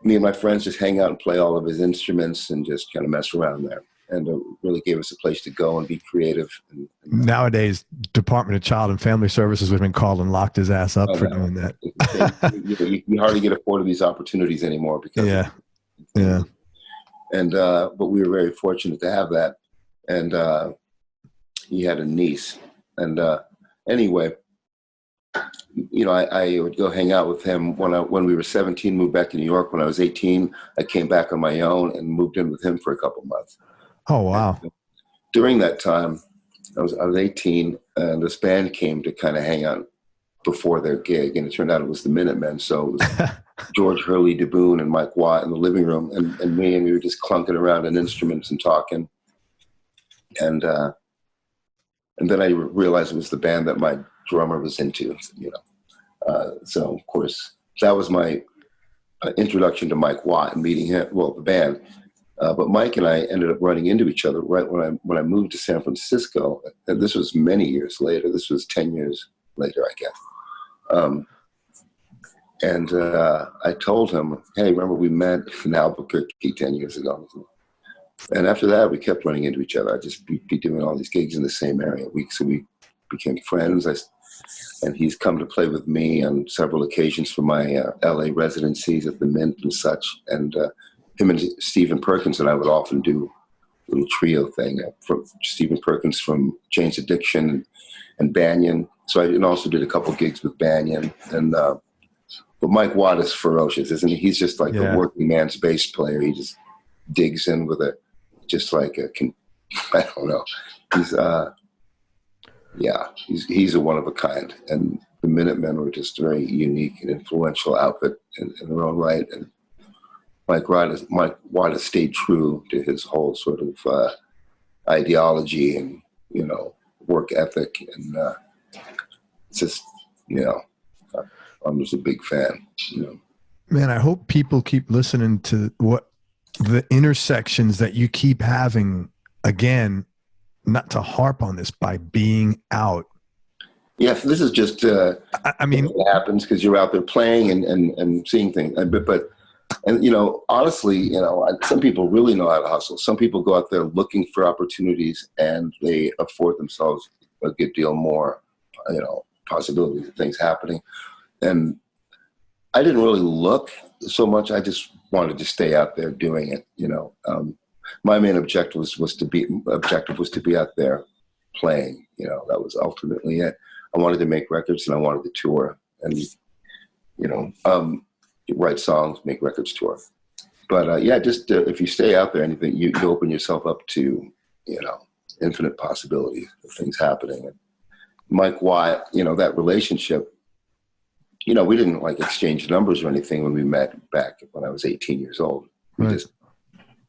Me and my friends just hang out and play all of his instruments and just kind of mess around there. And really gave us a place to go and be creative. And nowadays, Department of Child and Family Services would have been called and locked his ass up for doing that. You hardly get afforded these opportunities anymore because And but we were very fortunate to have that. And he had a niece. And anyway, you know, I would go hang out with him when we were 17, moved back to New York. When I was 18, I came back on my own and moved in with him for a couple of months. Oh, wow. And during that time, I was 18, and this band came to kind of hang out before their gig, and it turned out it was the Minutemen. So it was George Hurley DeBoon and Mike Watt in the living room, and me, and we were just clunking around on instruments and talking. And then I realized it was the band that my drummer was into, you know. So of course, that was my introduction to Mike Watt and meeting him, well, the band. But Mike and I ended up running into each other right when I moved to San Francisco. And this was many years later. This was 10 years later, I guess. And I told him, hey, remember we met in Albuquerque 10 years ago. And after that, we kept running into each other. I'd just be doing all these gigs in the same area. So we became friends. And he's come to play with me on several occasions for my LA residencies at the Mint and such. And him and Stephen Perkins and I would often do a little trio thing. From Stephen Perkins from Jane's Addiction and Banyan. So I also did a couple gigs with Banyan. And but Mike Watt is ferocious, isn't he? He's just like the working man's bass player. He just digs in with I don't know. He's a one of a kind. And the Minutemen were just a very unique and influential outfit in their own right. And Mike Watt has stayed true to his whole sort of ideology and, you know, work ethic. And it's just, you know, I'm just a big fan, you know. Man, I hope people keep listening to what the intersections that you keep having, again, not to harp on this, by being out. Yeah, this is just, I mean, it happens because you're out there playing and seeing things. But you know, honestly, you know, some people really know how to hustle. Some people go out there looking for opportunities, and they afford themselves a good deal more, you know, possibilities of things happening. And I didn't really look so much. I just wanted to stay out there doing it. You know, my main objective was to be out there playing. You know, that was ultimately it. I wanted to make records and I wanted to tour and, you know, write songs, make records, tour. But just if you stay out there, anything, you open yourself up to, you know, infinite possibilities of things happening. And Mike Watt, you know, that relationship, you know, we didn't like exchange numbers or anything when we met back when I was 18 years old. We just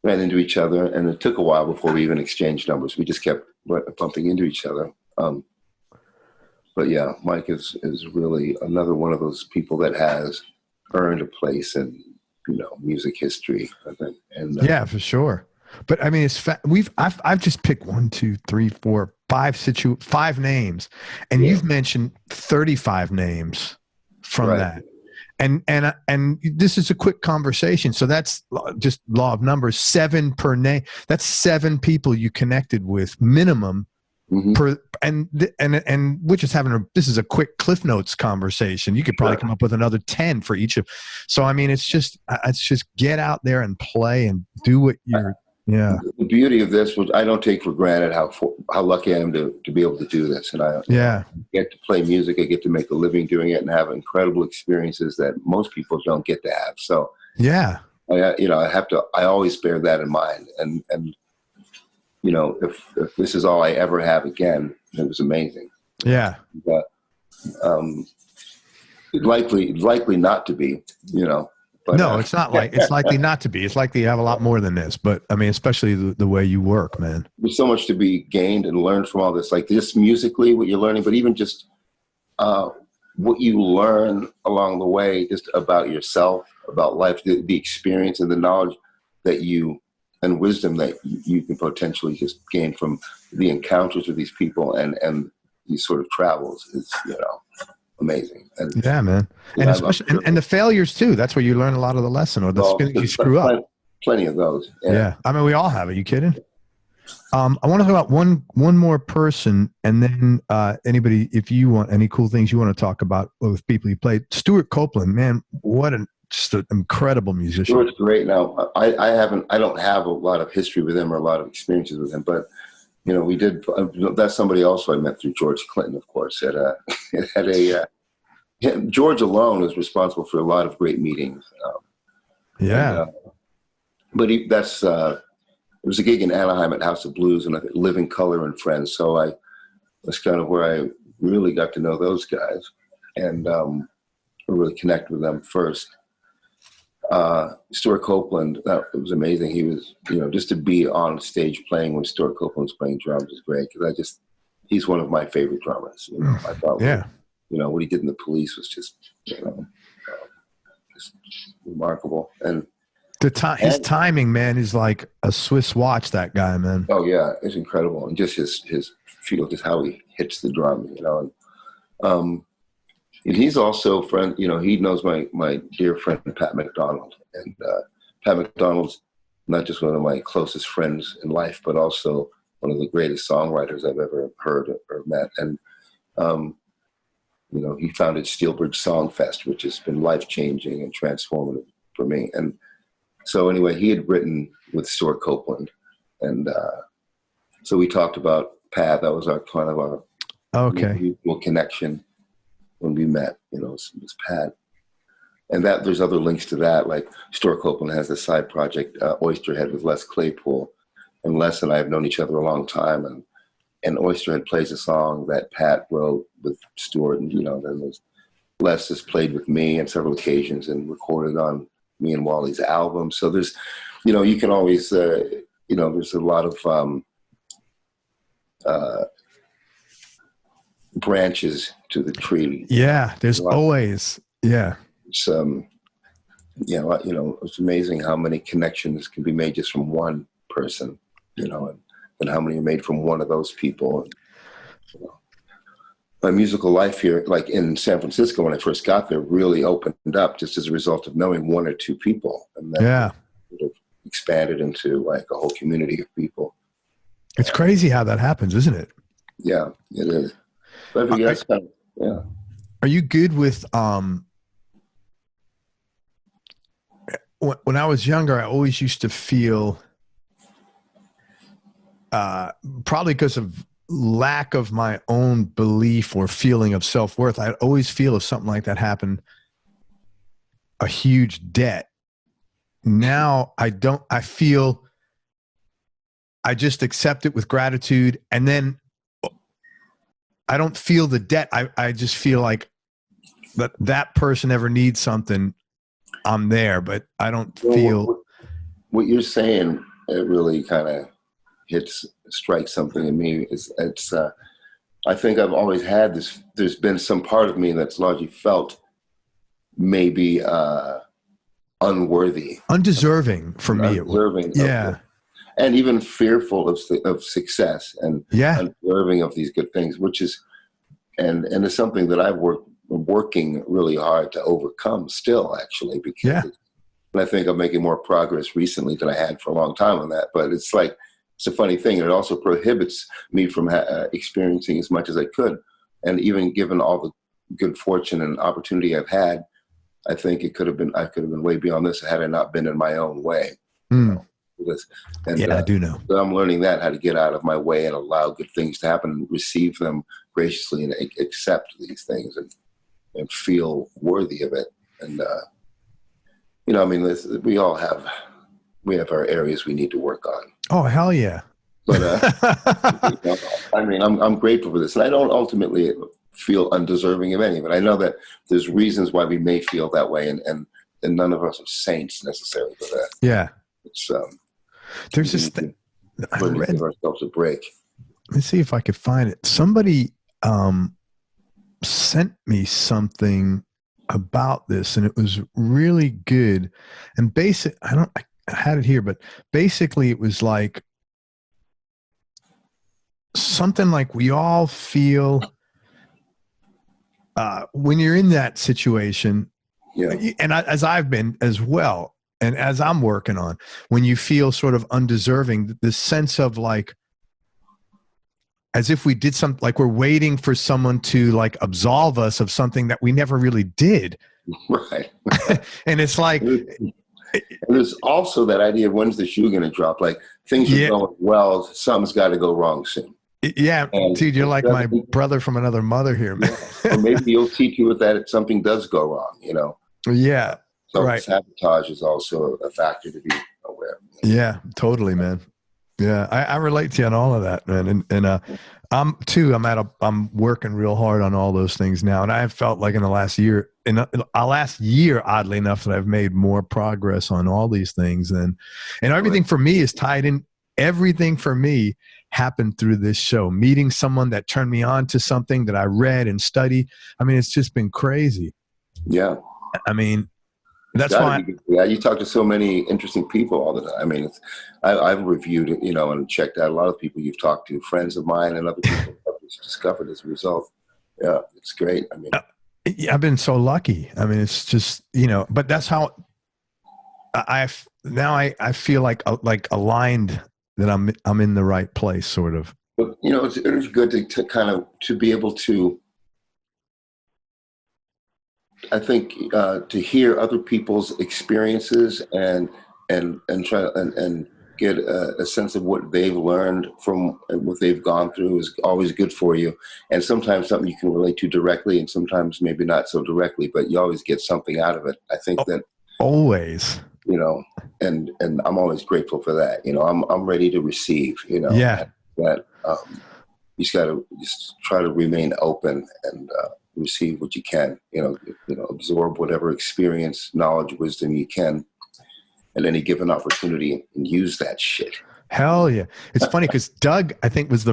ran into each other, and it took a while before we even exchanged numbers. We just kept bumping into each other. But yeah, Mike is really another one of those people that has earned a place in, you know, music history, I think. And yeah, for sure. But I mean, I've just picked 1, 2, 3, 4, 5 names, and you've mentioned 35 names from that. And this is a quick conversation. So that's just law of numbers, 7 per name. That's 7 people you connected with minimum. Per, and we're just having this is a quick Cliff Notes conversation. You could probably come up with another 10 for each of. So I mean, it's just get out there and play and do what you're. Yeah. The beauty of this, which I don't take for granted, how lucky I am to be able to do this, and I get to play music. I get to make a living doing it and have incredible experiences that most people don't get to have. So yeah, I always bear that in mind, and. If this is all I ever have again, it was amazing. Yeah. But likely not to be, But, no, it's not like it's likely not to be. It's likely you have a lot more than this. But I mean, especially the way you work, man. There's so much to be gained and learned from all this, like just musically, what you're learning, but even just what you learn along the way, just about yourself, about life, the experience and the knowledge that and wisdom that you can potentially just gain from the encounters with these people and these sort of travels is, amazing. And, yeah, man. And especially, and the failures too. That's where you learn a lot of the lesson, or the things you screw up. Plenty of those. Yeah. I mean, we all have it. Are you kidding? I want to talk about one more person, and then anybody, if you want any cool things you want to talk about with people you played. Stewart Copeland, man, just an incredible musician. Stewart's great. Now, I don't have a lot of history with him or a lot of experiences with him, but we did. That's somebody also I met through George Clinton, of course. George alone was responsible for a lot of great meetings. But it was a gig in Anaheim at House of Blues and I think Living Color and Friends. So that's kind of where I really got to know those guys and really connect with them first. Stewart Copeland, it was amazing. He was, just to be on stage playing when Stewart Copeland was playing drums is great because he's one of my favorite drummers. I thought, what he did in the Police was just, just remarkable. And his timing, man, is like a Swiss watch. That guy, man. Oh yeah, it's incredible, and just his feel, just how he hits the drum, And he's also a friend, he knows my dear friend, Pat MacDonald. And Pat MacDonald's not just one of my closest friends in life, but also one of the greatest songwriters I've ever heard or met. And, he founded Steelbridge Songfest, which has been life-changing and transformative for me. And so anyway, he had written with Stewart Copeland. And so we talked about Pat. That was our kind of our mutual connection. When we met, it was Pat. And there's other links to that, like Stewart Copeland has a side project, Oysterhead with Les Claypool. And Les and I have known each other a long time. And Oysterhead plays a song that Pat wrote with Stewart. And, then Les has played with me on several occasions and recorded on me and Wally's album. So there's, you can always, there's a lot of branches to the tree. Yeah, there's always, It's it's amazing how many connections can be made just from one person, and how many are made from one of those people. And, my musical life here, like in San Francisco when I first got there, really opened up just as a result of knowing one or two people, and then it expanded into like a whole community of people. It's crazy how that happens, isn't it? Yeah, it is. But Are you good with when I was younger, I always used to feel probably because of lack of my own belief or feeling of self-worth, I'd always feel if something like that happened, a huge debt. Now I don't. I feel I just accept it with gratitude, and then I don't feel the debt. I just feel like that person ever needs something, I'm there, but I don't feel. What you're saying, it really kind of strikes something in me. I think I've always had this. There's been some part of me that's largely felt maybe unworthy, undeserving for me. Undeserving, and even fearful of success and undeserving of these good things, which is, and it's something that I've worked working really hard to overcome still, actually, because and I think I'm making more progress recently than I had for a long time on that. But it's like, it's a funny thing. It also prohibits me from experiencing as much as I could. And even given all the good fortune and opportunity I've had, I think I could have been way beyond this had I not been in my own way. I do know. So I'm learning how to get out of my way and allow good things to happen, and receive them graciously, and accept these things, and feel worthy of it. And I mean, we have our areas we need to work on. Oh, hell yeah! But I mean, I'm grateful for this, and I don't ultimately feel undeserving of any of it. I know that there's reasons why we may feel that way, and none of us are saints necessarily for that. Yeah, it's there's this thing. Give ourselves a break. Let me see if I could find it. Somebody sent me something about this, and it was really good. And I had it here, but basically it was like something like we all feel when you're in that situation, and as I've been as well, and as I'm working on, when you feel sort of undeserving, this sense of like, as if we did something, like we're waiting for someone to like absolve us of something that we never really did. Right. And it's like, and there's also that idea of when's the shoe going to drop? Like things are going well, something's got to go wrong soon. Yeah, dude, you're like my brother from another mother here, man. Or maybe you'll teach you that if something does go wrong, Yeah. So right. Sabotage is also a factor to be aware of. Yeah, totally, man. Yeah, I relate to you on all of that, man. And I'm working real hard on all those things now. And I have felt like in the last year, oddly enough, that I've made more progress on all these things. And everything for me is tied in. Everything for me happened through this show, meeting someone that turned me on to something that I read and studied. I mean, it's just been crazy. Yeah. I mean, that's why. You talk to so many interesting people all the time. I mean, I've reviewed it, and checked out a lot of people you've talked to, friends of mine and other people I've just discovered as a result. Yeah, it's great. I mean, I've been so lucky. I mean, it's just, but that's how I feel like aligned, that I'm in the right place, sort of. But it's good to kind of to be able to, I think, to hear other people's experiences and try and get a sense of what they've learned from what they've gone through is always good for you. And sometimes something you can relate to directly, and sometimes maybe not so directly, but you always get something out of it. I think that always, and I'm always grateful for that. I'm ready to receive. Yeah. That you just got to try to remain open and receive what you can. Absorb whatever experience, knowledge, wisdom you can at any given opportunity, and use that shit. Hell yeah. It's funny because Doug, I think, was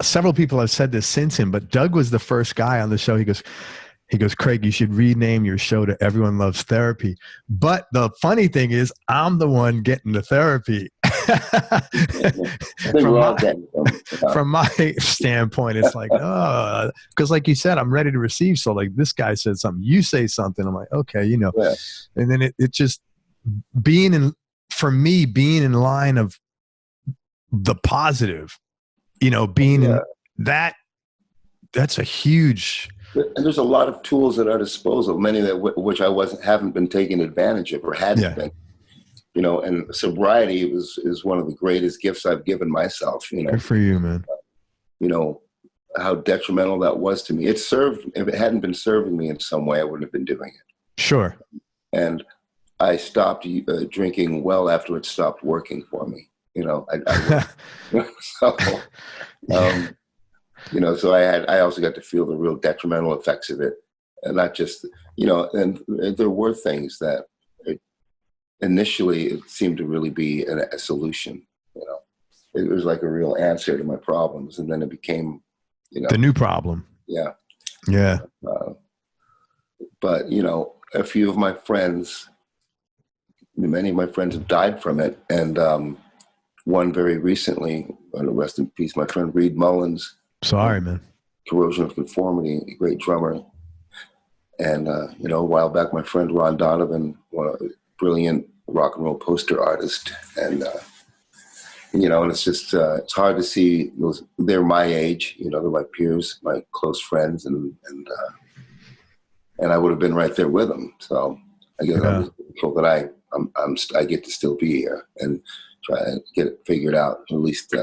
several people have said this since him, but Doug was the first guy on the show. He goes, Craig, you should rename your show to Everyone Loves Therapy. But the funny thing is, I'm the one getting the therapy. From my standpoint, it's like, because like you said, I'm ready to receive. So like this guy said something, you say something, I'm like, okay, Yeah. And then it just being in line of the positive, being in that's a huge. And there's a lot of tools at our disposal, many that which I haven't been taking advantage of or hadn't been. And sobriety is one of the greatest gifts I've given myself. Good for you, man. How detrimental that was to me. If it hadn't been serving me in some way, I wouldn't have been doing it. Sure. And I stopped drinking well after it stopped working for me. So I also got to feel the real detrimental effects of it, and not just, and there were things that initially it seemed to really be a solution. It was like a real answer to my problems, and then it became, the new problem. Yeah. Yeah. But a few of my friends, many of my friends have died from it, and one very recently, rest in peace, my friend Reed Mullins. Sorry, man. Corrosion of Conformity, a great drummer. And, a while back, my friend Ron Donovan, a brilliant rock and roll poster artist. And, and it's just, it's hard to see they're my age, they're my peers, my close friends. And I would have been right there with them. So I guess I'm just grateful that I get to still be here and try to get it figured out, or at least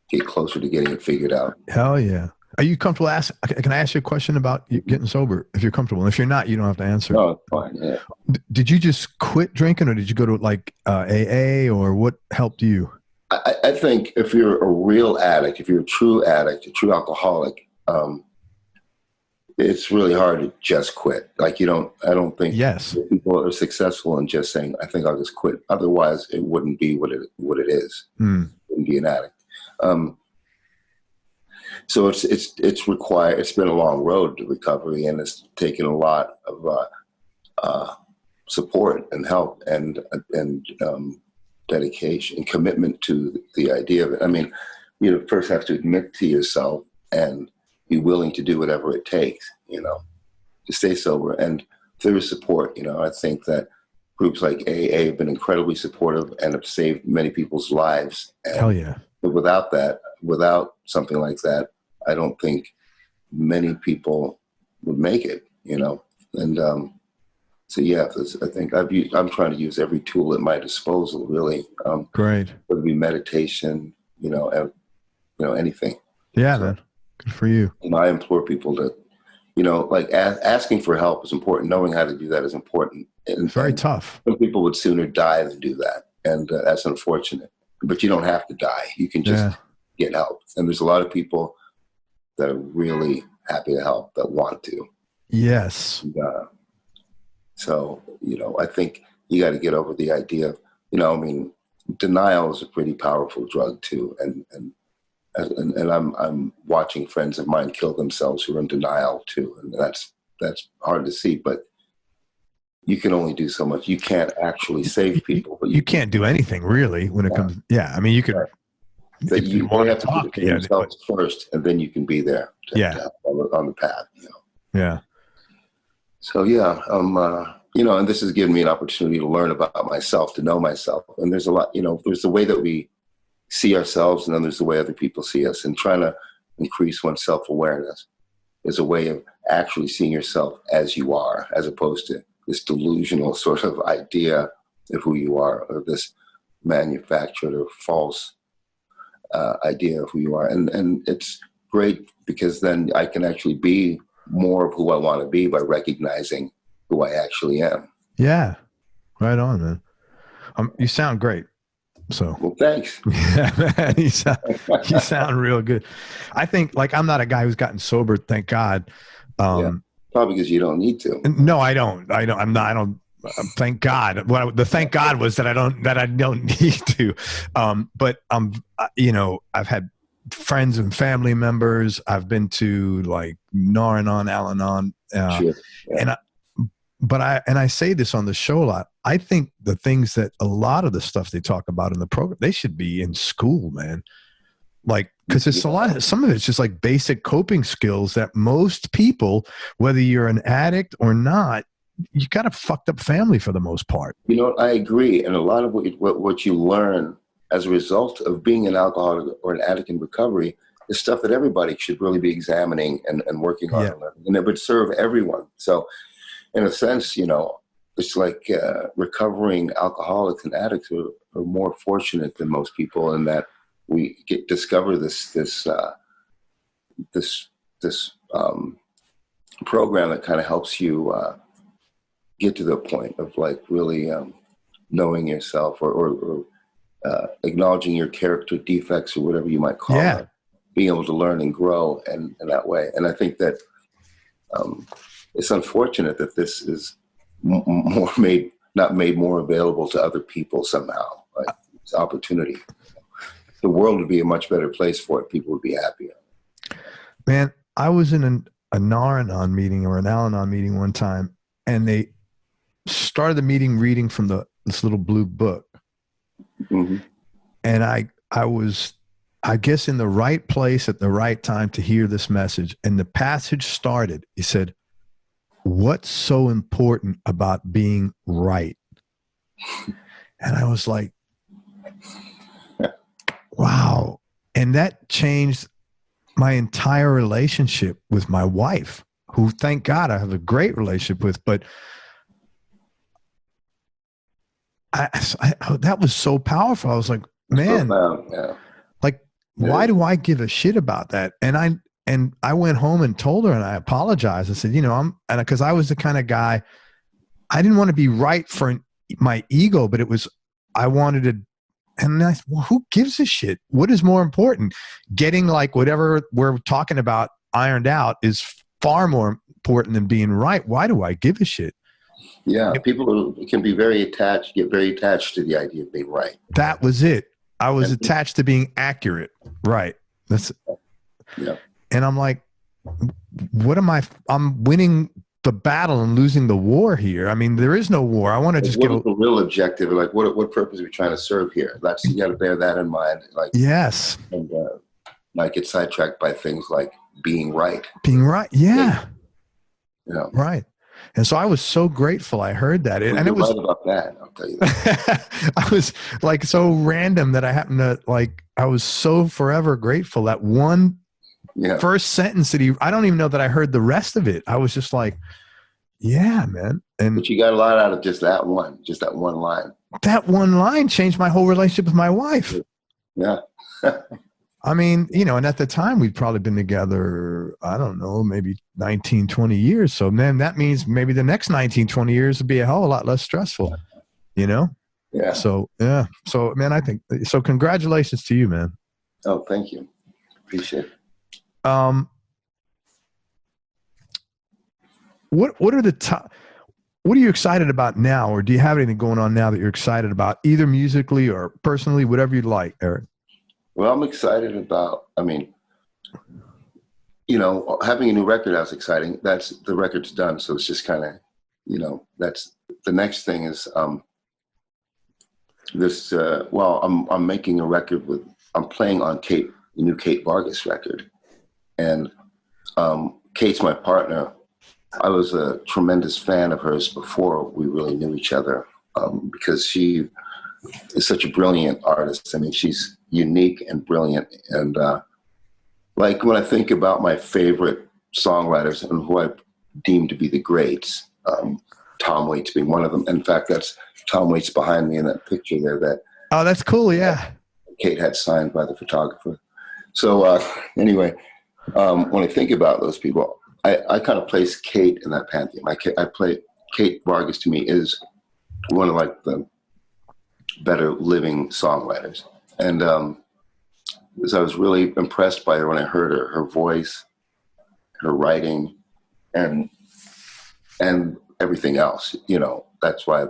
get closer to getting it figured out. Hell yeah. Are you comfortable can I ask you a question about getting sober? If you're comfortable. And if you're not, you don't have to answer. No, it's fine. Yeah. Did you just quit drinking, or did you go to like AA, or what helped you? I think if you're a real addict, if you're a true addict, a true alcoholic, it's really hard to just quit. Like I don't think people are successful in just saying, I think I'll just quit. Otherwise it wouldn't be what it is. It wouldn't be an addict. So it's required. It's been a long road to recovery, and it's taken a lot of support and help and dedication and commitment to the idea of it. I mean, you first have to admit to yourself and be willing to do whatever it takes, to stay sober. And through support, I think that groups like AA have been incredibly supportive and have saved many people's lives. And hell yeah. But without something like that, I don't think many people would make it, And so yeah, I think I'm trying to use every tool at my disposal, really. Great. Whether it be meditation, anything. Yeah, man. Good for you. And I implore people to, asking for help is important. Knowing how to do that is important. And very tough. Some people would sooner die than do that, and that's unfortunate. But you don't have to die. You can just get help. And there's a lot of people that are really happy to help, that want to. Yes. And, so, I think you got to get over the idea of, denial is a pretty powerful drug too. And I'm watching friends of mine kill themselves who are in denial too. And that's hard to see, but you can only do so much. You can't actually save people, but you can't do anything really when it comes. Yeah. I mean, you could, if you want to talk, themselves first, and then you can be there to help on the path, Yeah. So yeah, and this has given me an opportunity to learn about myself, to know myself. And there's a lot, there's the way that we see ourselves, and then there's the way other people see us. And trying to increase one's self-awareness is a way of actually seeing yourself as you are, as opposed to this delusional sort of idea of who you are, or this manufactured or false idea of who you are. And it's great because then I can actually be more of who I want to be by recognizing who I actually am. Yeah. Right on, man. You sound great. So, well, thanks. Yeah, man, you sound real good. I think I'm not a guy who's gotten sober, thank God. Probably because you don't need to. No, I don't. Thank God. The thank God was that I don't need to. But I've had friends and family members. I've been to Nar-Anon, Al-Anon, sure. Yeah. and I say this on the show a lot. I think the things that a lot of the stuff they talk about in the program, they should be in school, man. Because it's some of it's just basic coping skills that most people, whether you're an addict or not, you got a fucked up family for the most part. I agree. And a lot of what you learn as a result of being an alcoholic or an addict in recovery is stuff that everybody should really be examining and working on. Yeah. And it would serve everyone. So in a sense, it's like recovering alcoholics and addicts are more fortunate than most people in that we discover this program that kind of helps you get to the point of really knowing yourself or acknowledging your character defects or whatever you might call it, being able to learn and grow in that way. And I think that it's unfortunate that this is not made more available to other people somehow. It's opportunity. The world would be a much better place for it. People would be happier. Man, I was in a Nar-Anon meeting or an Al-Anon meeting one time, and they started the meeting reading from this little blue book. Mm-hmm. And I was, I guess, in the right place at the right time to hear this message. And the passage started. He said, what's so important about being right? And I was like, wow. And that changed my entire relationship with my wife, who, thank God, I have a great relationship with. But that was so powerful. I was like, man, like, why do I give a shit about that? And I went home and told her, and I apologized. I said, because I was the kind of guy, I didn't want to be right for my ego, but I wanted to. And I said, well, who gives a shit? What is more important? Getting like whatever we're talking about ironed out is far more important than being right. Why do I give a shit? Yeah, people can be get very attached to the idea of being right. That was it. I was attached to being accurate. Right. Yeah. And I'm like, I'm winning the battle and losing the war here. I mean, there is no war. I want to just get the real objective. Like, what purpose are we trying to serve here? You got to bear that in mind. Like, yes. And not get sidetracked by things like being right. Being right. Yeah. Yeah. Right. And so I was so grateful I heard that. And it was right about that. I'll tell you that. I was like so random that I happened to I was so forever grateful that one first sentence that I don't even know that I heard the rest of it. I was just like, yeah, man. But you got a lot out of just that one line. That one line changed my whole relationship with my wife. Yeah. I mean, and at the time we'd probably been together, I don't know, maybe 19, 20 years. So then that means maybe the next 19, 20 years would be a hell of a lot less stressful, Yeah. So, yeah. So, man, so congratulations to you, man. Oh, thank you. Appreciate it. What are you excited about now, or do you have anything going on now that you're excited about, either musically or personally, whatever you'd like, Eric? Well, I'm excited about, having a new record is exciting. The record's done. So it's just kind of, that's the next thing is, I'm making a record I'm playing on the new Kate Vargas record. And Kate's my partner. I was a tremendous fan of hers before we really knew each other, because she is such a brilliant artist. I mean, she's unique and brilliant. And like when I think about my favorite songwriters and who I deem to be the greats, Tom Waits being one of them. In fact, that's Tom Waits behind me in that picture there. Oh, that's cool. Yeah. Kate had signed by the photographer. So anyway, when I think about those people, I kind of place Kate in that pantheon. I play Kate Vargas, to me, is one of the better living songwriters. And because I was really impressed by her when I heard her voice, her writing, and everything else. That's why I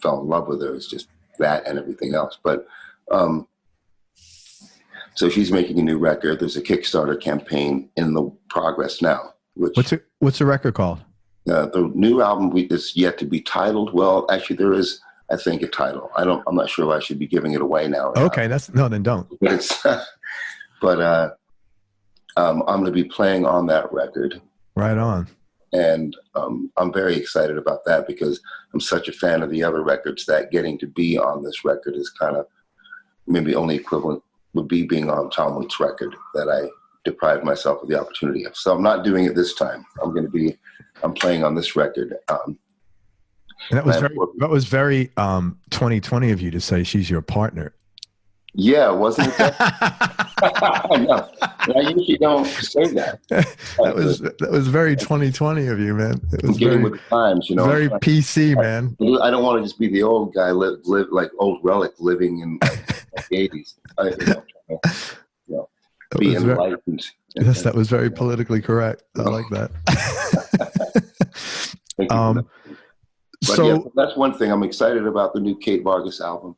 fell in love with her. It's just that and everything else. But so she's making a new record. There's a Kickstarter campaign in the progress now. What's the record called? The new album is yet to be titled. Well, actually, there is, I think, a title. I'm not sure if I should be giving it away now. Okay, then don't. But I'm going to be playing on that record. Right on. And I'm very excited about that because I'm such a fan of the other records that getting to be on this record is kind of maybe only equivalent would be being on Tom Waits' record that I deprived myself of the opportunity of. So I'm not doing it this time. I'm playing on this record. And that was very 2020 of you to say she's your partner. Yeah, wasn't it? No, I usually don't say that. That was very 2020 of you, man. It was getting with the times, Very PC, man. I don't want to just be the old guy, live like old relic living in the 80s. Be enlightened. Yes, that was very politically correct. I like that. So that's one thing. I'm excited about the new Kate Vargas album.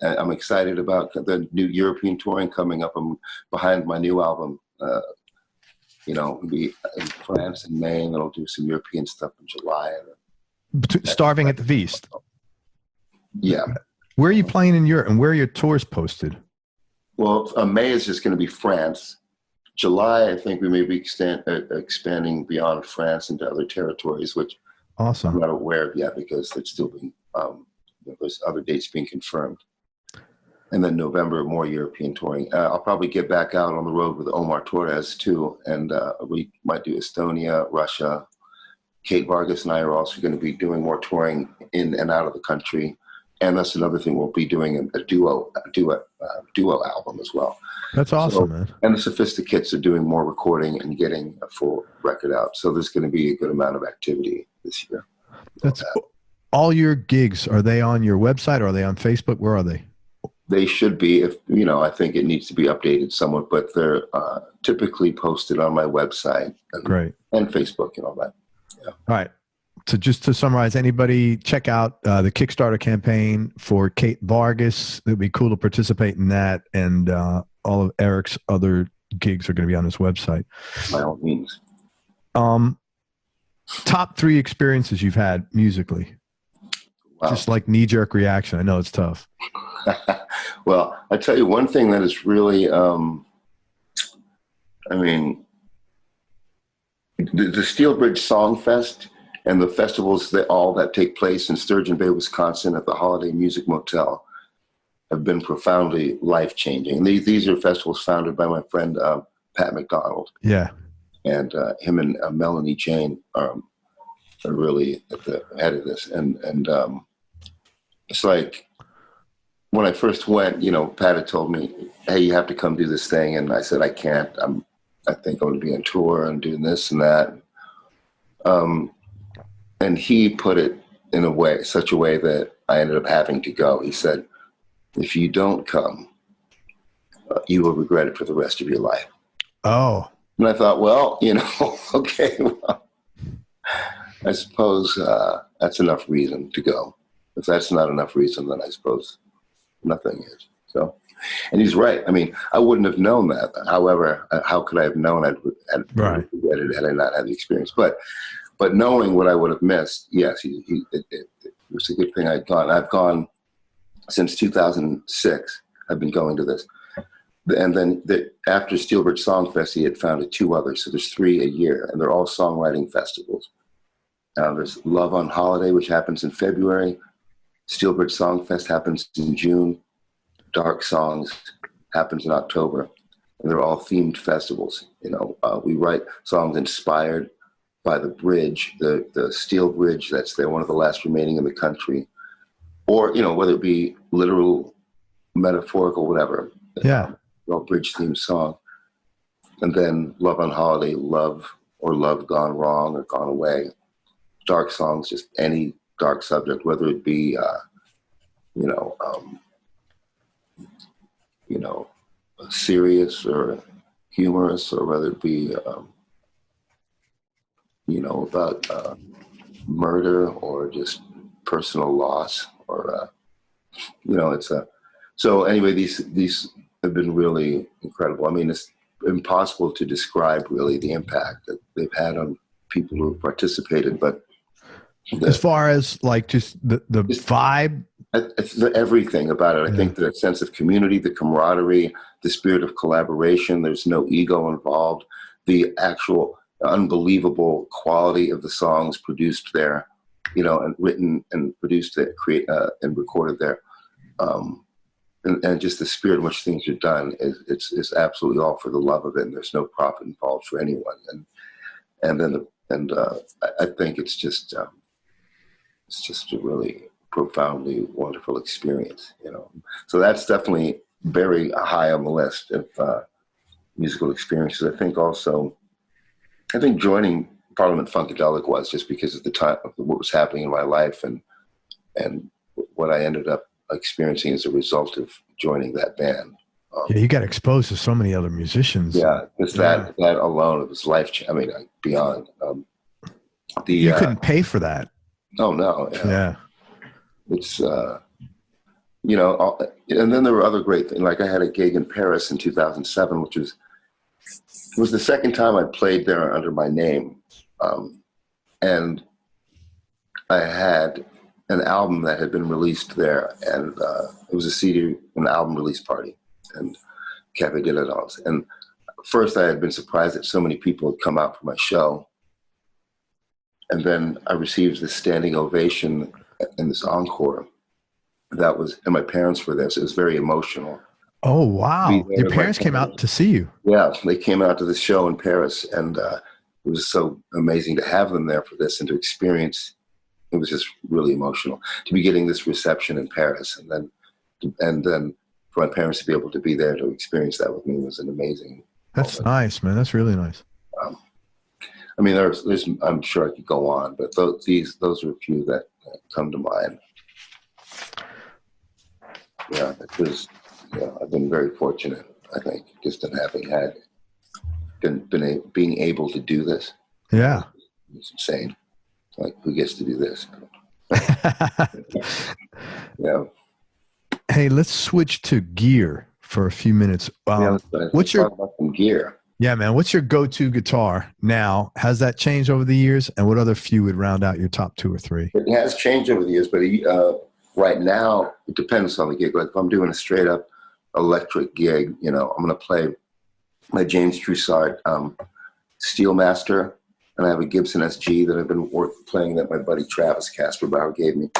I'm excited about the new European touring coming up. I'm behind my new album. We'll be in France in May, and then I'll do some European stuff in July. Starving at the Feast. Yeah. Where are you playing in Europe, and where are your tours posted? Well, May is just going to be France. July, I think we may be expanding beyond France into other territories, which awesome. I'm not aware of yet because it's still being, there's other dates being confirmed. And then November, more European touring. I'll probably get back out on the road with Omar Torres too, and we might do Estonia, Russia. Kate Vargas and I are also going to be doing more touring in and out of the country, and that's another thing. We'll be doing a duo album as well. That's awesome, man. And the Sophistakits are doing more recording and getting a full record out. So there's going to be a good amount of activity this year. That's all your gigs. Are they on your website or are they on Facebook? Where are they? They should be. If I think it needs to be updated somewhat, but they're typically posted on my website. Great. And Facebook and all that. Yeah. All right. So just to summarize, anybody check out the Kickstarter campaign for Kate Vargas. It'd be cool to participate in that. And all of Eric's other gigs are going to be on his website. By all means. Top 3 experiences you've had musically. Wow. Just like knee-jerk reaction. I know it's tough. Well, I tell you one thing that is really, the Steelbridge Song Fest and the festivals that take place in Sturgeon Bay, Wisconsin at the Holiday Music Motel have been profoundly life-changing. And these are festivals founded by my friend Pat MacDonald. Yeah. And him and Melanie Jane are really at the head of this. And it's like when I first went, Pat had told me, hey, you have to come do this thing. And I said, I can't. I think I'm going to be on tour and doing this and that. And he put it in such a way that I ended up having to go. He said, if you don't come, you will regret it for the rest of your life. Oh. And I thought, well, okay, well, I suppose that's enough reason to go. If that's not enough reason, then I suppose nothing is. So, and he's right. I wouldn't have known that. However, how could I have known I'd regretted it had I not had the experience? But knowing what I would have missed, yes, it was a good thing I'd gone. I've gone since 2006. I've been going to this. And then after Steelbridge Song Fest, he had founded 2 others. So there's 3 a year, and they're all songwriting festivals. There's Love on Holiday, which happens in February. Steelbridge Song Fest happens in June. Dark Songs happens in October. And they're all themed festivals. We write songs inspired by the bridge, the steel bridge that's there, one of the last remaining in the country. Or, whether it be literal, metaphorical, whatever. Yeah. All bridge themed song. And then Love on Holiday, love or love gone wrong or gone away. Dark songs, just any dark subject, whether it be, serious or humorous, or whether it be, about murder or just personal loss, or so anyway, these have been really incredible. It's impossible to describe really the impact that they've had on people who have participated, but as far as like just the vibe, everything about it. I think the sense of community, the camaraderie, the spirit of collaboration, there's no ego involved, the actual unbelievable quality of the songs produced there, and written and produced there, and recorded there. And just the spirit in which things are done it's absolutely all for the love of it, and there's no profit involved for anyone. I think it's just a really profoundly wonderful experience, So that's definitely very high on the list of musical experiences. I think joining Parliament Funkadelic was just because of the time of what was happening in my life and what I ended up experiencing as a result of joining that band. You got exposed to so many other musicians. Yeah, just that alone, it was beyond. You couldn't pay for that. Oh no. Yeah. It's and then there were other great things. Like I had a gig in Paris in 2007, which was the second time I played there under my name, and I had an album that had been released there, and it was an album release party, and Café de la Danse. And first I had been surprised that so many people had come out for my show. And then I received this standing ovation in this encore. And my parents were there, so it was very emotional. Oh, wow. Your parents came out to see you. Yeah, they came out to the show in Paris, and it was so amazing to have them there for this and to experience. It was just really emotional to be getting this reception in Paris, and then for my parents to be able to be there to experience that with me was an amazing. That's moment. nice, man. That's really nice. I mean, there's I'm sure I could go on, but those are a few that come to mind. Yeah, I've been very fortunate, I think, just in having being able to do this. Yeah. It's insane. Like, who gets to do this? Yeah. Hey, let's switch to gear for a few minutes. What's your talk about some gear? Yeah, man. What's your go-to guitar now? Has that changed over the years? And what other few would round out your top 2 or 3? It has changed over the years, but right now it depends on the gig. Like if I'm doing a straight up electric gig, I'm going to play my James Troussard Steelmaster, and I have a Gibson SG that I've been playing that my buddy Travis Kasperbauer gave me.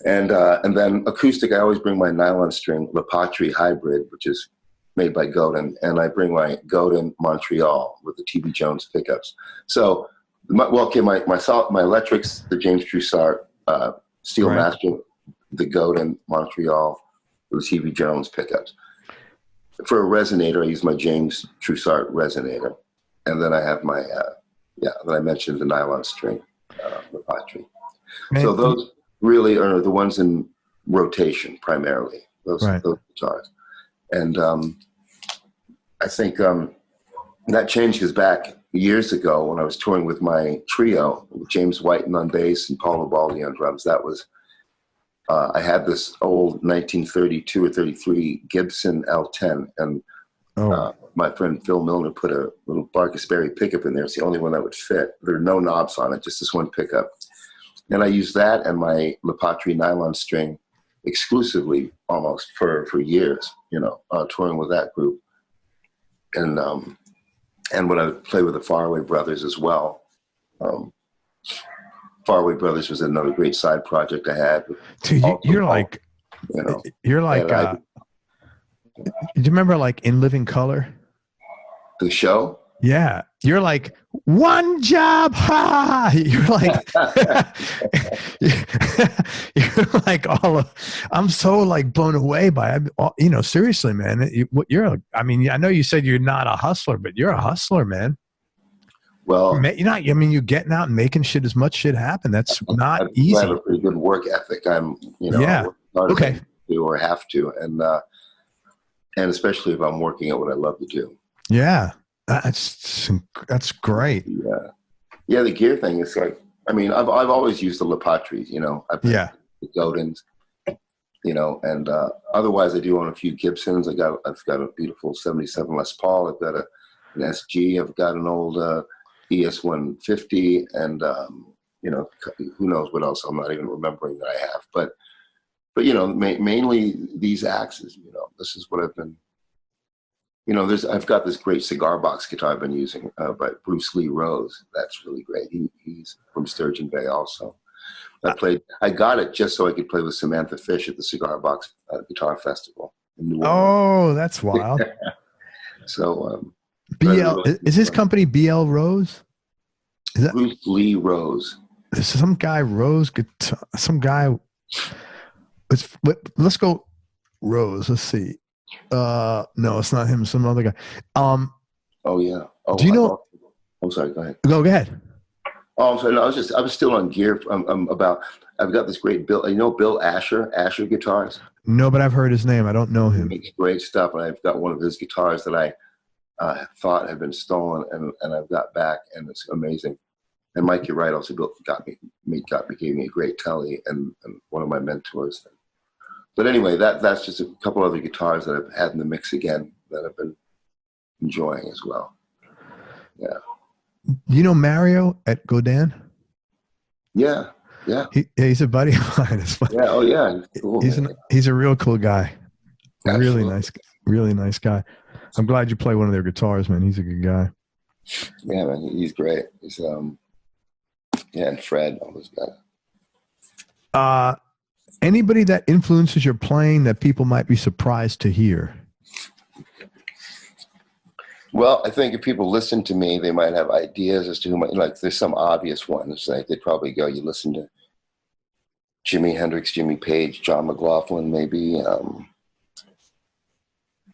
And then acoustic, I always bring my nylon string Lepatry Hybrid, which is made by Godin, and I bring my Godin Montreal with the T.B. Jones pickups. So, my electrics, the James Troussard Steelmaster, right. The Godin Montreal with the T.B. Jones pickups. For a resonator, I use my James Troussard resonator, and then I have my that I mentioned, the nylon string Lepatry. So those really are the ones in rotation primarily. Those guitars. And I think that changes back years ago when I was touring with my trio, with James Whiten on bass and Paul Labaldi on drums. That was, I had this old 1932 or 33 Gibson L10, and my friend Phil Milner put a little Barkus Berry pickup in there. It's the only one that would fit. There are no knobs on it, just this one pickup. And I used that and my Lepatry nylon string exclusively almost for years, touring with that group. And when I would play with the Faraway Brothers as well. Faraway Brothers was another great side project I had. Dude, you're like, do you remember like In Living Color? The show? Yeah. You're like, one job, ha! You're like, you're like I'm so like blown away by it. Seriously, man. I know you said you're not a hustler, but you're a hustler, man. Well, you're getting out and making as much shit happen. That's not easy. I have a pretty good work ethic. I'm, yeah. Okay. Or have to. And especially if I'm working at what I love to do. Yeah. That's great. Yeah. The gear thing is like, I've always used the Lepatries, the Godins, and otherwise I do own a few Gibsons. I've got a beautiful 77 Les Paul. I've got an SG. I've got an old ES 150, and who knows what else I'm not even remembering that I have. But mainly these axes. This is what I've been. I've got this great cigar box guitar I've been using by Bruce Lee Rose. That's really great. He's from Sturgeon Bay also. I got it just so I could play with Samantha Fish at the Cigar Box Guitar Festival in New Orleans. Oh, that's wild. So is his company BL Rose? Is that Bruce Lee Rose? Some guy Rose guitar. Some guy. Let's go Rose. Let's see. No, it's not him. Some other guy. Oh yeah. Oh, do you know? I'm sorry. Go ahead. Go ahead. Oh, I'm sorry. No, I was still on gear. I've got this great Bill. Bill Asher guitars. No, but I've heard his name. I don't know him. He makes great stuff, and I've got one of his guitars that I thought had been stolen, and I've got back, and it's amazing. And Mike, you're right. Also, gave me a great telly, and one of my mentors. But anyway, that's just a couple other guitars that I've had in the mix again that I've been enjoying as well. Yeah. You know Mario at Godin? Yeah. He's a buddy of mine. Yeah. Oh yeah. Cool, he's a real cool guy. Absolutely. Really nice guy. I'm glad you play one of their guitars, man. He's a good guy. Yeah, man, he's great. He's and Fred, all those guys. Anybody that influences your playing that people might be surprised to hear? Well, I think if people listen to me, they might have ideas as to who might, like, there's some obvious ones. Like, they'd probably go, you listen to Jimi Hendrix, Jimmy Page, John McLaughlin, maybe.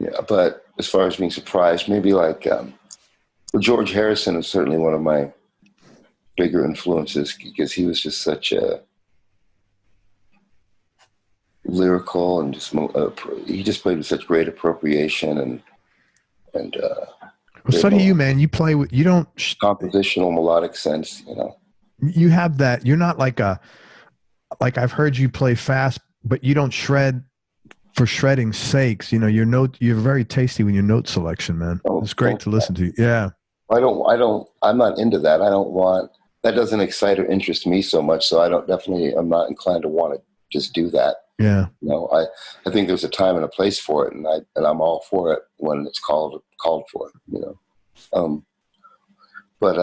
Yeah, but as far as being surprised, maybe like George Harrison is certainly one of my bigger influences because he was just such a lyrical and just he just played with such great appropriation and well, so do you, man. You play with, you don't compositional melodic sense, you know. You have that. You're not like I've heard you play fast, but you don't shred for shredding's sakes. You know, you're very tasty with your note selection, man. It's great to listen to. Yeah. I'm not into that. That doesn't excite or interest me so much. So I'm not inclined to want to just do that. Yeah. You know, I think there's a time and a place for it, and I'm all for it when it's called for, you know. But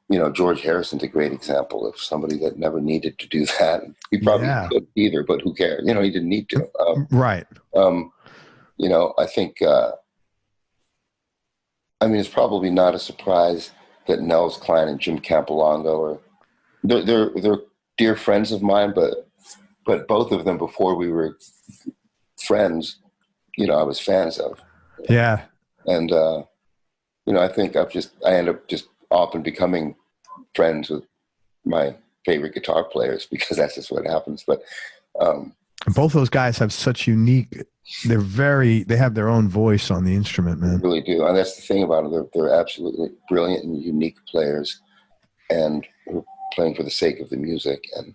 you know, George Harrison's a great example of somebody that never needed to do that. He probably could either, but who cares? You know, he didn't need to. Right. You know, I think, it's probably not a surprise that Nels Cline and Jim Campolongo they're dear friends of mine, but both of them, before we were friends, you know, I was fans of. Yeah. And, you know, I think I end up just often becoming friends with my favorite guitar players because that's just what happens. But both those guys have such unique, they have their own voice on the instrument, man. They really do. And that's the thing about them. They're absolutely brilliant and unique players and playing for the sake of the music. And,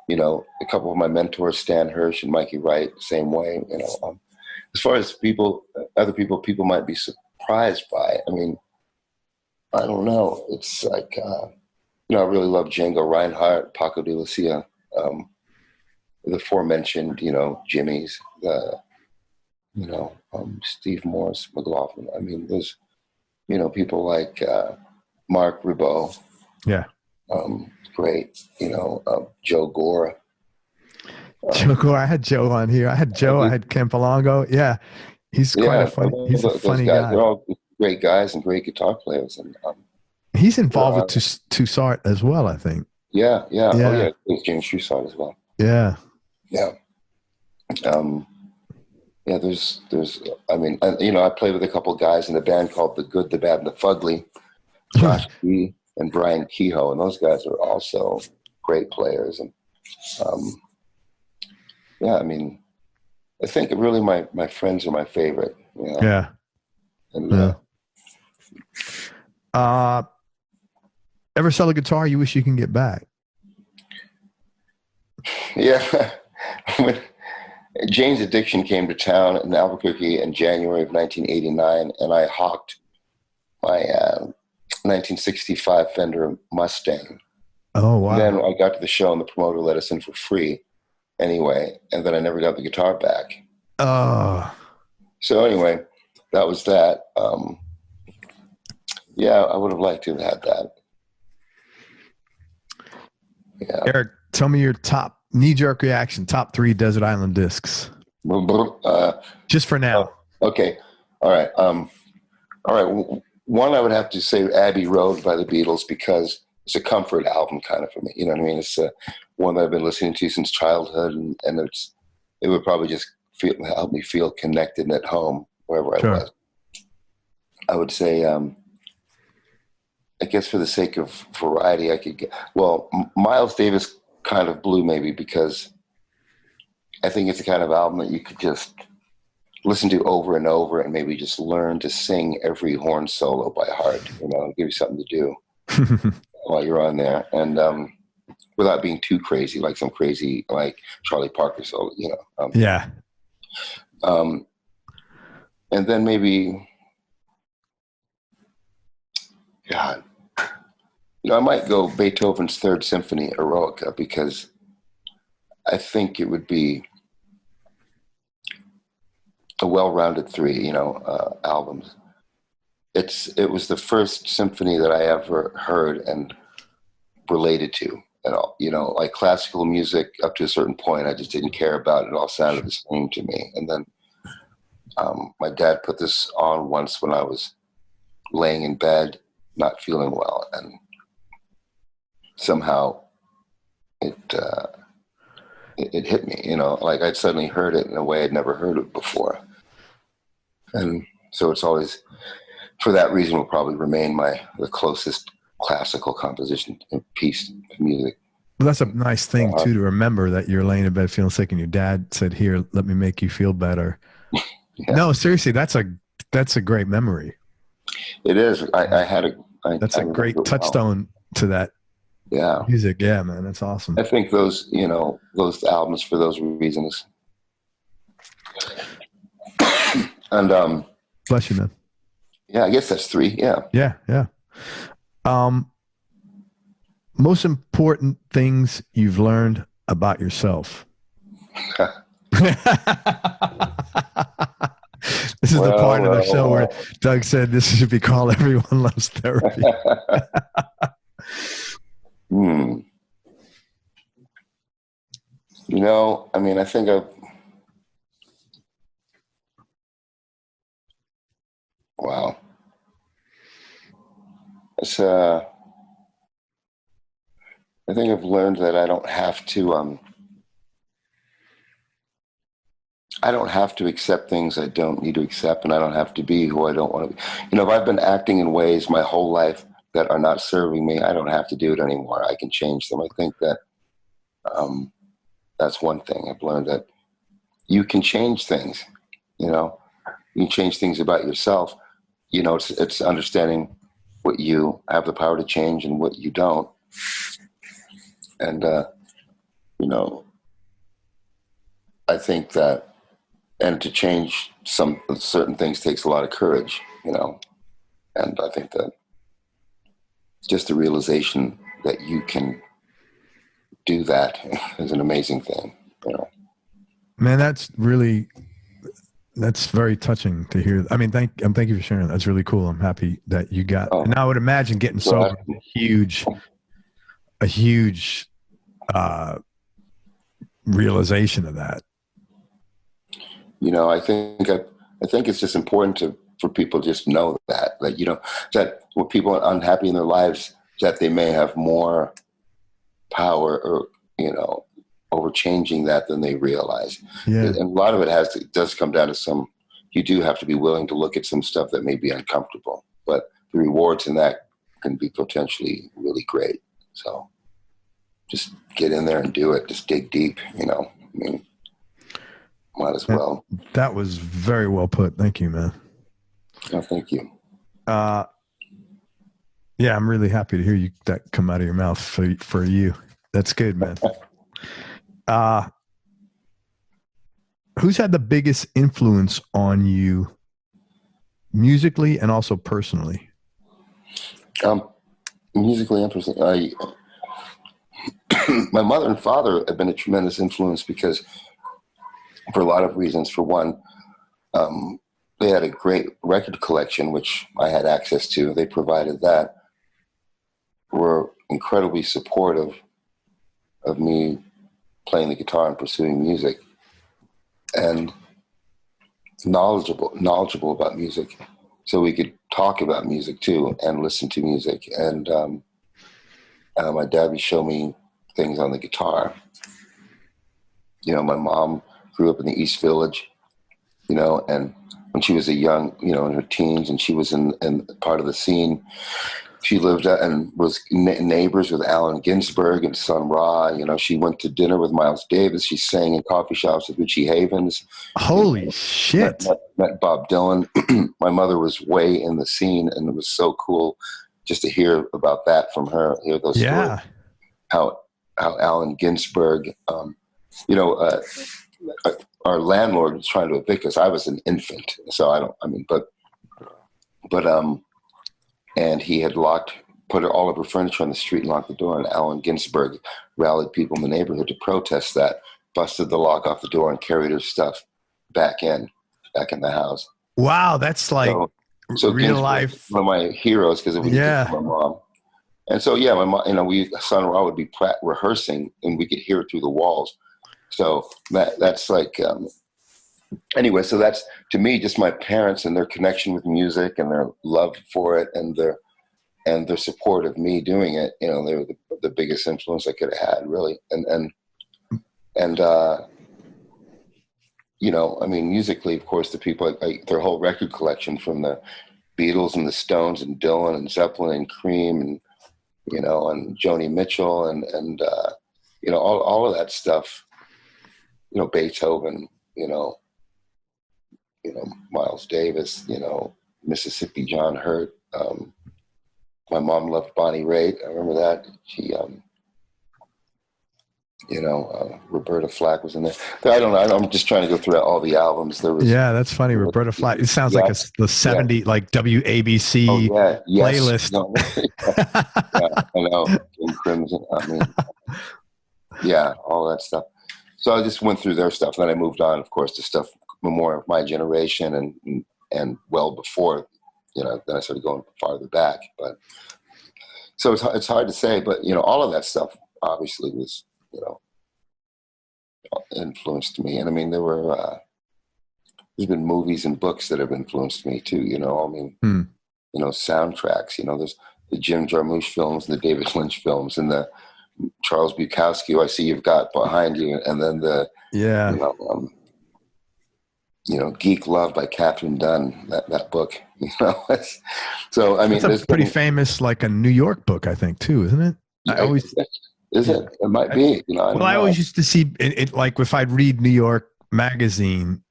you know, a couple of my mentors, Stan Hirsch and Mikey Wright, same way, you know. As far as other people might be surprised by, I mean, I don't know. It's like, you know, I really love Django Reinhardt, Paco de Lucia, the aforementioned, you know, Jimmy's, you know, Steve Morse, McLaughlin. I mean, there's, you know, people like Mark Ribot. Yeah. Great. You know, Joe Gore. Joe Gore. I had Joe on here. I had Campolongo. Yeah. He's quite a funny, he's a funny guy. They're all great guys and great guitar players. And he's involved with Toussaint as well, I think. Yeah. Oh, yeah. It's James Toussaint as well. Yeah. Yeah. Yeah, there's, I mean, you know, I played with a couple of guys in a band called The Good, the Bad, and the Fugly, Josh Key and Brian Kehoe, and those guys are also great players. And yeah, I mean, I think really my friends are my favorite. You know? Yeah. And, ever sell a guitar you wish you can get back? Yeah. When Jane's Addiction came to town in Albuquerque in January of 1989, and I hawked my 1965 Fender Mustang. Oh, wow. And then I got to the show and the promoter let us in for free anyway, and then I never got the guitar back. Oh. So anyway, that was that. Yeah, I would have liked to have had that. Yeah. Eric, tell me your top knee-jerk reaction, top 3 Desert Island discs. Just for now. Okay. All right. All right. One, I would have to say Abbey Road by the Beatles because it's a comfort album kind of for me. You know what I mean? It's one that I've been listening to since childhood, and it would probably just help me feel connected and at home wherever I was. I would say, I guess for the sake of variety, I could get, well, Miles Davis kind of Blue maybe because I think it's the kind of album that you could just listen to over and over and maybe just learn to sing every horn solo by heart, you know, give you something to do while you're on there. And without being too crazy, like some crazy, like Charlie Parker solo, you know. Yeah. And then maybe, God, you know, I might go Beethoven's Third Symphony, Eroica, because I think it would be a well-rounded 3, albums. It was the first symphony that I ever heard and related to at all. Like classical music up to a certain point, I just didn't care about it. It all sounded the same to me. And then my dad put this on once when I was laying in bed, not feeling well, and somehow it hit me. Like I'd suddenly heard it in a way I'd never heard it before. And so it's always, for that reason, will probably remain the closest classical composition piece of music. Well, that's a nice thing too, to remember that you're laying in bed feeling sick and your dad said, "Here, let me make you feel better." Yeah. No, seriously, that's a great memory. It is. That's a great touchstone to that music. Yeah, man, that's awesome. I think those albums for those reasons. And bless you, man. Yeah, I guess that's 3. Yeah. Yeah. Most important things you've learned about yourself. This is the part of the show where Doug said this should be called Everyone Loves Therapy. I think wow. It's I think I've learned that I don't have to accept things I don't need to accept, and I don't have to be who I don't want to be. If I've been acting in ways my whole life that are not serving me, I don't have to do it anymore. I can change them. I think that that's one thing I've learned, that you can change things. You can change things about yourself. It's understanding what you have the power to change and what you don't. And, I think that, and to change some certain things takes a lot of courage, and I think that just the realization that you can do that is an amazing thing, Man, that's very touching to hear. I mean, thank you for sharing. That's really cool. I'm happy that you got, and I would imagine getting sober is a huge realization of that. I think it's just important for people to just know that that when people are unhappy in their lives, that they may have more power or, over changing that than they realize. Yeah. And a lot of it does come down to you do have to be willing to look at some stuff that may be uncomfortable, but the rewards in that can be potentially really great. So just get in there and do it. Just dig deep, might as well. That was very well put. Thank you, man. No, thank you. Yeah, I'm really happy to hear that come out of your mouth for you. That's good, man. Who's had the biggest influence on you musically and also personally? Musically and personally, my mother and father have been a tremendous influence because, for a lot of reasons. For one, they had a great record collection, which I had access to. They provided that. Were incredibly supportive of me playing the guitar and pursuing music, and knowledgeable about music, so we could talk about music too and listen to music. And my dad would show me things on the guitar. My mom grew up in the East Village, and when she was in her teens, and she was in part of the scene, she lived and was neighbors with Allen Ginsberg and Sun Ra. She went to dinner with Miles Davis. She sang in coffee shops with Richie Havens. Holy shit. Met Bob Dylan. My mother was way in the scene, and it was so cool just to hear about that from her, hear those stories. How Allen Ginsberg, our landlord was trying to evict us. I was an infant, so and he had put all of her furniture on the street and locked the door, and Allen Ginsberg rallied people in the neighborhood to protest that, busted the lock off the door and carried her stuff back in. back in the house. Wow, that's like so real life. One of my heroes because it was my mom. And so my mom, Son and Ra would be rehearsing, and we could hear it through the walls. So that's like anyway. So that's to me just my parents and their connection with music and their love for it and their support of me doing it. They were the biggest influence I could have had, really. And musically, of course, the people, their whole record collection from the Beatles and the Stones and Dylan and Zeppelin and Cream and Joni Mitchell and all of that stuff. Beethoven, Miles Davis, Mississippi John Hurt. My mom loved Bonnie Raitt. I remember that. She, Roberta Flack was in there. I don't know. I'm just trying to go through all the albums. That's funny. Roberta Flack. It sounds like the 70 like WABC playlist. I know. King Crimson. All that stuff. So I just went through their stuff. Then I moved on, of course, to stuff more of my generation and well before. Then I started going farther back. But so it's hard to say. But all of that stuff obviously was influenced me. And there's been movies and books that have influenced me too. Soundtracks. There's the Jim Jarmusch films, the David Lynch films, and the Charles Bukowski, who I see you've got behind you, and then the Geek Love by Catherine Dunn, that book. So it's a pretty famous, like a New York book, I think, too, isn't it? Is it? It might be. I always used to see it like if I'd read New York Magazine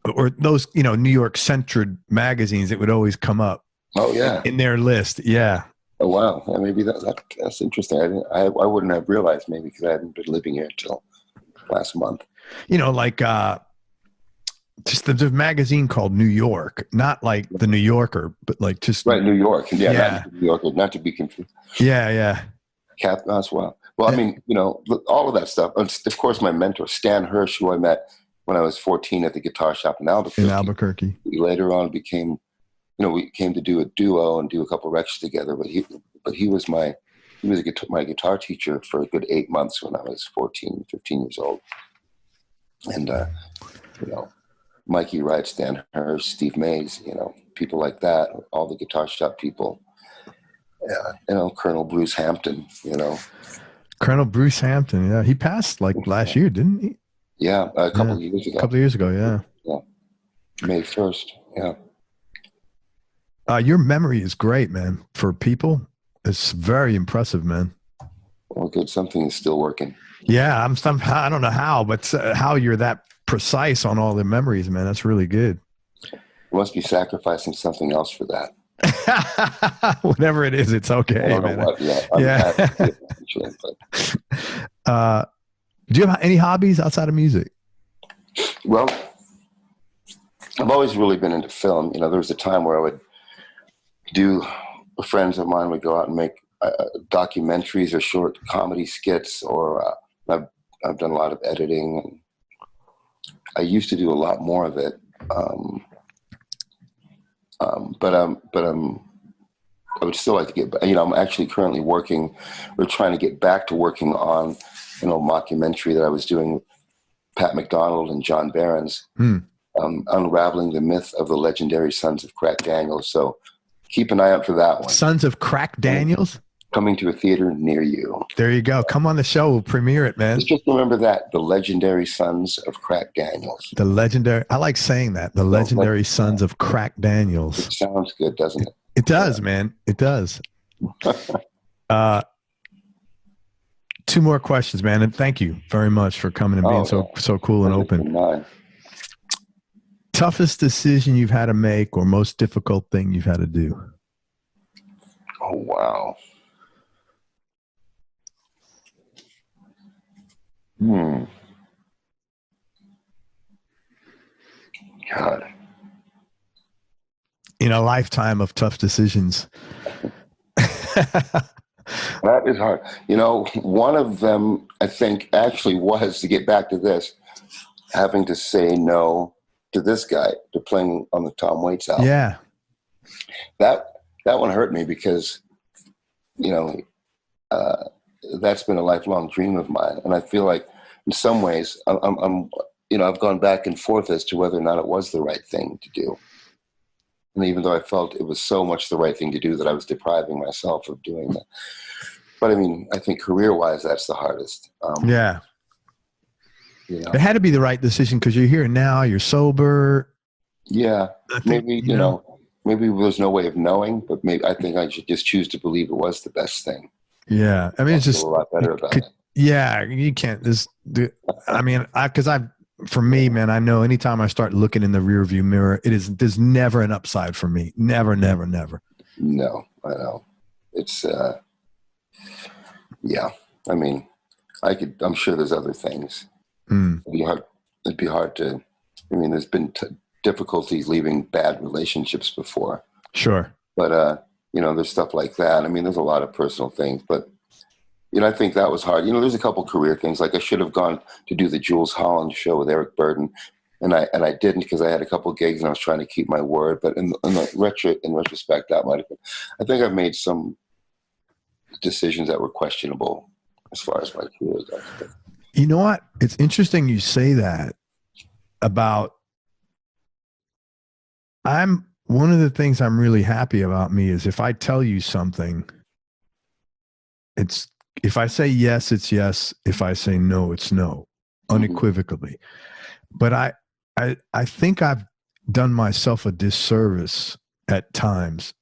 or those, New York centered magazines, it would always come up. Oh yeah, in their list. Yeah. Oh wow. Maybe that's interesting. I wouldn't have realized maybe because I hadn't been living here until last month. Just the magazine called New York, not like the New Yorker, but like just New York. Yeah. Not New Yorker, not to be confused. Yeah. As well. Well, all of that stuff. Of course, my mentor, Stan Hirsch, who I met when I was 14 at the guitar shop in Albuquerque. Later on became, we came to do a duo and do a couple of records together. But he was my guitar teacher for a good 8 months when I was 14, 15 years old. And, Mikey Wright, Stan Hirsch, Steve Mays, people like that, all the guitar shop people. Yeah, Colonel Bruce Hampton, Colonel Bruce Hampton, yeah. He passed like last year, didn't he? Yeah, a couple of years ago. A couple of years ago, yeah. Yeah. May 1st, yeah. Your memory is great, man. For people, it's very impressive, man. Well, good. Something is still working. Yeah, I don't know how, but how you're that precise on all the memories, man. That's really good. You must be sacrificing something else for that. Whatever it is, it's okay. I don't know what. Yeah. Do you have any hobbies outside of music? Well, I've always really been into film. There was a time where I would friends of mine would go out and make documentaries or short comedy skits, or I've done a lot of editing. And I used to do a lot more of it. But I would still like to get, I'm actually currently working, or trying to get back to working on an old mockumentary that I was doing with Pat MacDonald and John Behrens, unraveling the myth of the legendary Sons of Crack Daniels. So keep an eye out for that one. Sons of Crack Daniels? Coming to a theater near you. There you go. Come on the show. We'll premiere it, man. Just remember that. The legendary Sons of Crack Daniels. I like saying that. The legendary Sons of Crack Daniels. It sounds good, doesn't it? It does, man. It does. 2 more questions, man. And thank you very much for coming and being so cool and open. Toughest decision you've had to make, or most difficult thing you've had to do? Oh, wow. God. In a lifetime of tough decisions. That is hard. One of them, I think, actually was, to get back to this, having to say no to this guy, to playing on the Tom Waits album. Yeah. That one hurt me because, that's been a lifelong dream of mine. And I feel like in some ways I've gone back and forth as to whether or not it was the right thing to do. And even though I felt it was so much the right thing to do that I was depriving myself of doing that. But I mean, I think career-wise, that's the hardest. Yeah. It had to be the right decision because you're here now, you're sober. Yeah. Maybe, maybe there's no way of knowing, but maybe I think I should just choose to believe it was the best thing. Yeah. I mean, it's just a lot better about it. Yeah. You can't for me, man, I know anytime I start looking in the rear view mirror, there's never an upside for me. Never, never, never. No, I know. It's, yeah. I mean, I'm sure there's other things. It'd be hard to, there's been difficulties leaving bad relationships before. Sure. But, there's stuff like that. I mean, there's a lot of personal things, but, I think that was hard. There's a couple career things. Like I should have gone to do the Jules Holland show with Eric Burdon, and I didn't because I had a couple gigs and I was trying to keep my word. But in retrospect, that might have been. I think I've made some decisions that were questionable as far as my career goes. You know what? It's interesting you say that about. One of the things I'm really happy about me is if I tell you something, if I say yes, it's yes. If I say no, it's no, unequivocally. But I think I've done myself a disservice at times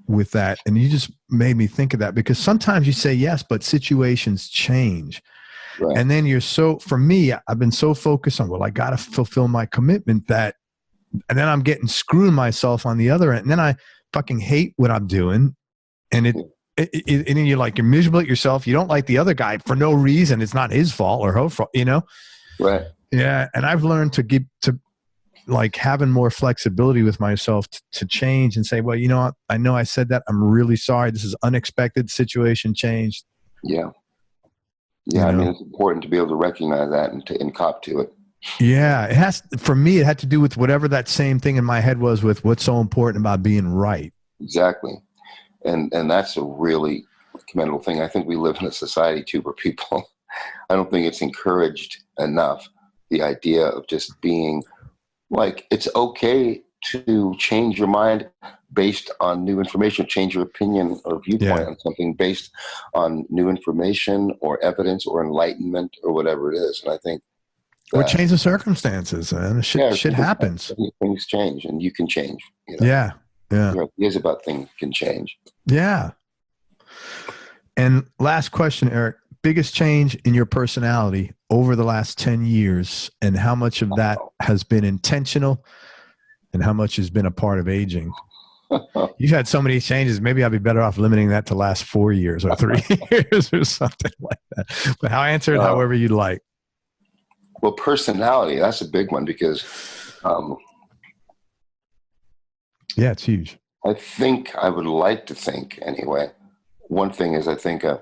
with that. And you just made me think of that because sometimes you say yes, but situations change. Right. And then for me, I've been so focused on, I got to fulfill my commitment and then I'm getting screwing myself on the other end. And then I fucking hate what I'm doing. And and then you're miserable at yourself. You don't like the other guy for no reason. It's not his fault or her fault, Right. Yeah. And I've learned to having more flexibility with myself to change and say, well, you know what? I know I said that. I'm really sorry. This is unexpected. Situation changed. Yeah. Yeah. It's important to be able to recognize that and cop to it. Yeah. For me, it had to do with whatever that same thing in my head was with what's so important about being right. Exactly. And that's a really commendable thing. I think we live in a society too where people, I don't think it's encouraged enough, the idea of just being it's okay to change your mind based on new information, change your opinion or viewpoint on something based on new information or evidence or enlightenment or whatever it is. And I think or change the circumstances, man. Shit happens. Things change and you can change. Yeah. Yeah. Your ideas about things can change. Yeah. And last question, Eric, biggest change in your personality over the last 10 years and how much of that has been intentional and how much has been a part of aging? You've had so many changes. Maybe I'd be better off limiting that to last 4 years or 3 years or something like that. But answer it however you'd like. Well, personality, that's a big one because yeah, it's huge. I think I would like to think anyway. One thing is I think I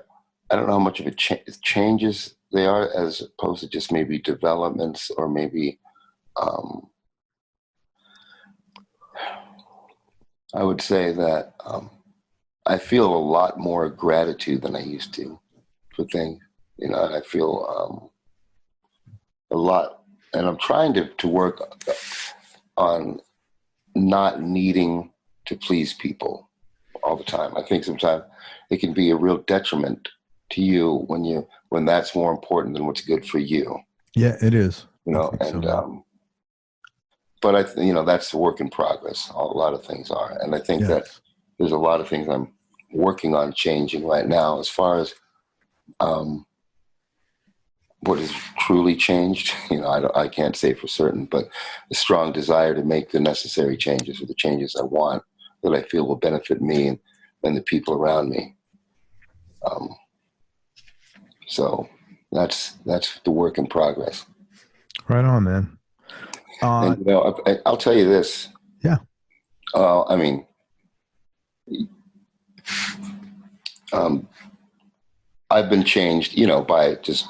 don't know how much of it changes they are as opposed to just maybe developments or maybe I would say that I feel a lot more gratitude than I used to for things. And I feel a lot, and I'm trying to work on not needing to please people all the time. I think sometimes it can be a real detriment to you when that's more important than what's good for you. Yeah, it is. But that's a work in progress. A lot of things are, and I think that there's a lot of things I'm working on changing right now as far as what has truly changed. I can't say for certain, but a strong desire to make the necessary changes or the changes I want that I feel will benefit me and the people around me. So that's the work in progress. Right on, man. And, I'll tell you this. Yeah. I've been changed, by just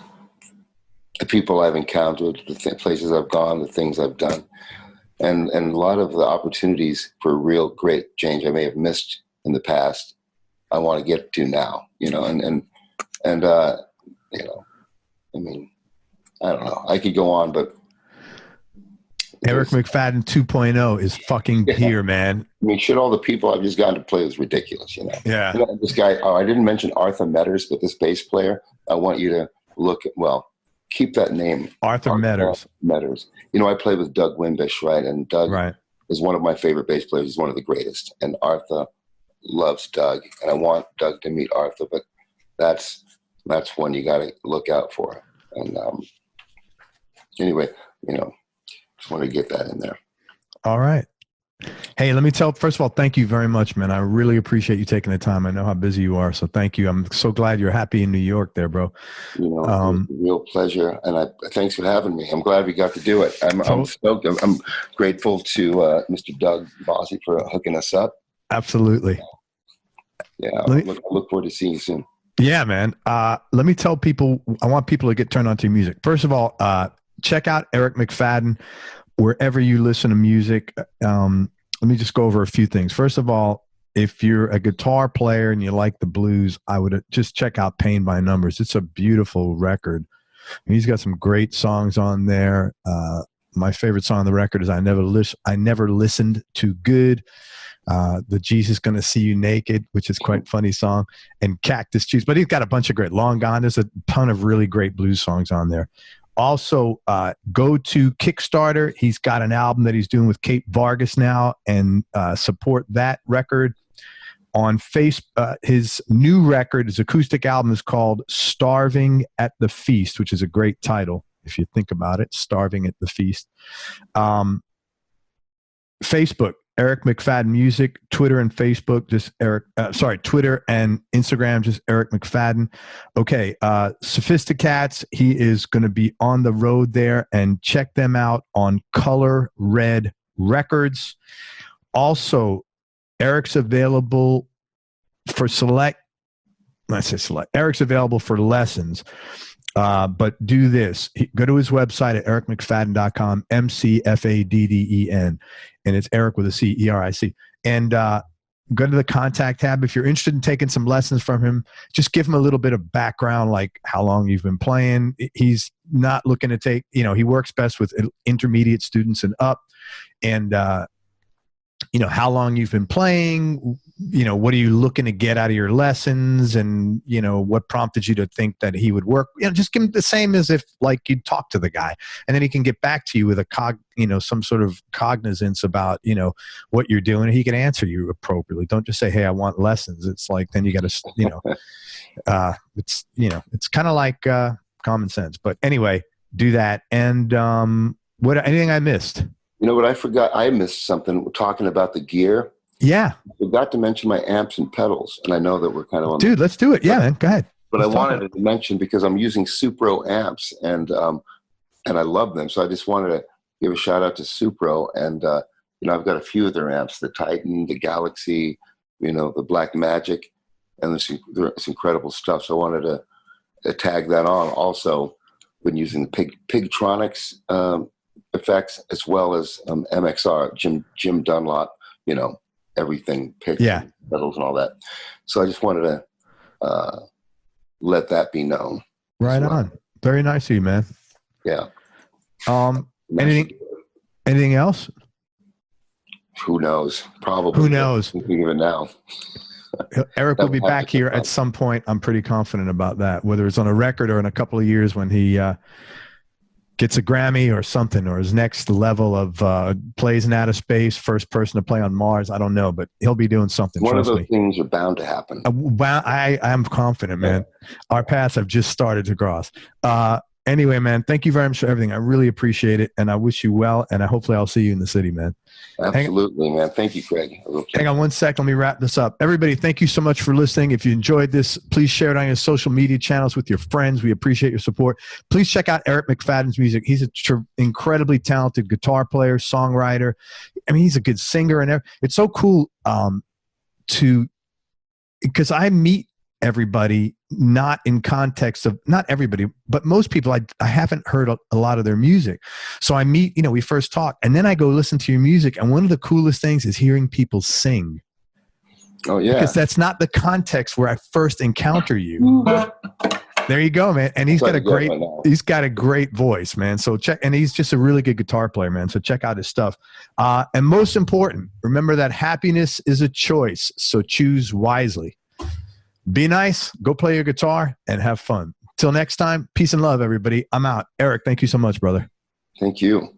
the people I've encountered, the places I've gone, the things I've done. and a lot of the opportunities for real great change I may have missed in the past, I want to get to now, you know, and you know, I mean, I don't know. I could go on, but Eric McFadden 2.0 is fucking here, man. I mean, shit, all the people I've just gotten to play is ridiculous, you know? Yeah. You know, this guy, I didn't mention Arthur Metters, but this bass player, I want you to look at, well, keep that name. Arthur Metters. Metters. You know, I played with Doug Wimbish, right? And Doug is one of my favorite bass players. He's one of the greatest. And Arthur loves Doug. And I want Doug to meet Arthur, but that's one you got to look out for. And anyway, you know, just want to get that in there. All right. Hey, let me first of all, thank you very much, man. I really appreciate you taking the time. I know how busy you are, so thank you. I'm so glad you're happy in New York there, bro. You know, it's a real pleasure. And thanks for having me. I'm glad we got to do it. I'm stoked. I'm grateful to Mr. Doug Bossie for hooking us up. Absolutely. Yeah. I look forward to seeing you soon. Yeah, man. Let me tell people, I want people to get turned on to your music. First of all, check out Eric McFadden wherever you listen to music. Let me just go over a few things. First of all, if you're a guitar player and you like the blues, I would just check out Pain by Numbers. It's a beautiful record. He's got some great songs on there. My favorite song on the record is I Never Listened Too Good. The Jesus Gonna See You Naked, which is quite a funny song, and Cactus Juice. But he's got a bunch of great Long Gone. There's a ton of really great blues songs on there. Also, go to Kickstarter. He's got an album that he's doing with Kate Vargas now, and support that record. On his new record, his acoustic album is called Starving at the Feast, which is a great title if you think about it. Starving at the Feast. Facebook, Eric McFadden Music. Twitter and Facebook, just Twitter and Instagram, just Eric McFadden. Okay, Sophistakits, he is going to be on the road there, and check them out on Color Red Records. Also, Eric's available for Eric's available for lessons. But do this. Go to his website at ericmcfadden.com, McFadden, and it's Eric with a C, ERIC. And go to the contact tab. If you're interested in taking some lessons from him, just give him a little bit of background, like how long you've been playing. He's not looking to take, you know, he works best with intermediate students and up. And, you know, how long you've been playing, you know, what are you looking to get out of your lessons, and, you know, what prompted you to think that he would work. You know, just give him the same as if like you'd talk to the guy, and then he can get back to you with some sort of cognizance about, you know, what you're doing. He can answer you appropriately. Don't just say, hey, I want lessons. It's like, then you got to, you know, it's kind of like common sense. But anyway, do that. And anything I missed? You know what I forgot? I missed something. We're talking about the gear. Yeah. I forgot to mention my amps and pedals, and I know that we're kind of on. Dude, let's do it. Yeah, man. Go ahead. But I wanted to mention, because I'm using Supro amps, and I love them. So I just wanted to give a shout out to Supro, and you know, I've got a few of their amps: the Titan, the Galaxy, you know, the Black Magic, and it's incredible stuff. So I wanted to tag that on. Also, been using the Pigtronics effects, as well as MXR, Jim Dunlop, you know, everything, pedals and all that. So I just wanted to let that be known. Right on. Very nice of you, man. Yeah. Anything else? Who knows? Probably. Who knows? Think of it now. Eric will be back here at some point. I'm pretty confident about that, whether it's on a record or in a couple of years when he gets a Grammy or something, or his next level of plays in outer space, first person to play on Mars. I don't know, but he'll be doing something. One of those things are bound to happen. I'm confident, man. Our paths have just started to cross. Anyway, man, thank you very much for everything. I really appreciate it, and I wish you well, and hopefully I'll see you in the city, man. Absolutely, man. Thank you, Craig. Hang on one second. Let me wrap this up. Everybody, thank you so much for listening. If you enjoyed this, please share it on your social media channels with your friends. We appreciate your support. Please check out Eric McFadden's music. He's an incredibly talented guitar player, songwriter. I mean, he's a good singer, and it's so cool because I meet everybody, not in context of, not everybody, but most people, I haven't heard a lot of their music. So I meet, we first talk, and then I go listen to your music. And one of the coolest things is hearing people sing. Oh, yeah. Because that's not the context where I first encounter you. There you go, man. And he's got a great voice, man. So check, and he's just a really good guitar player, man. So check out his stuff. And most important, remember that happiness is a choice. So choose wisely. Be nice, go play your guitar, and have fun. Till next time, peace and love, everybody. I'm out. Eric, thank you so much, brother. Thank you.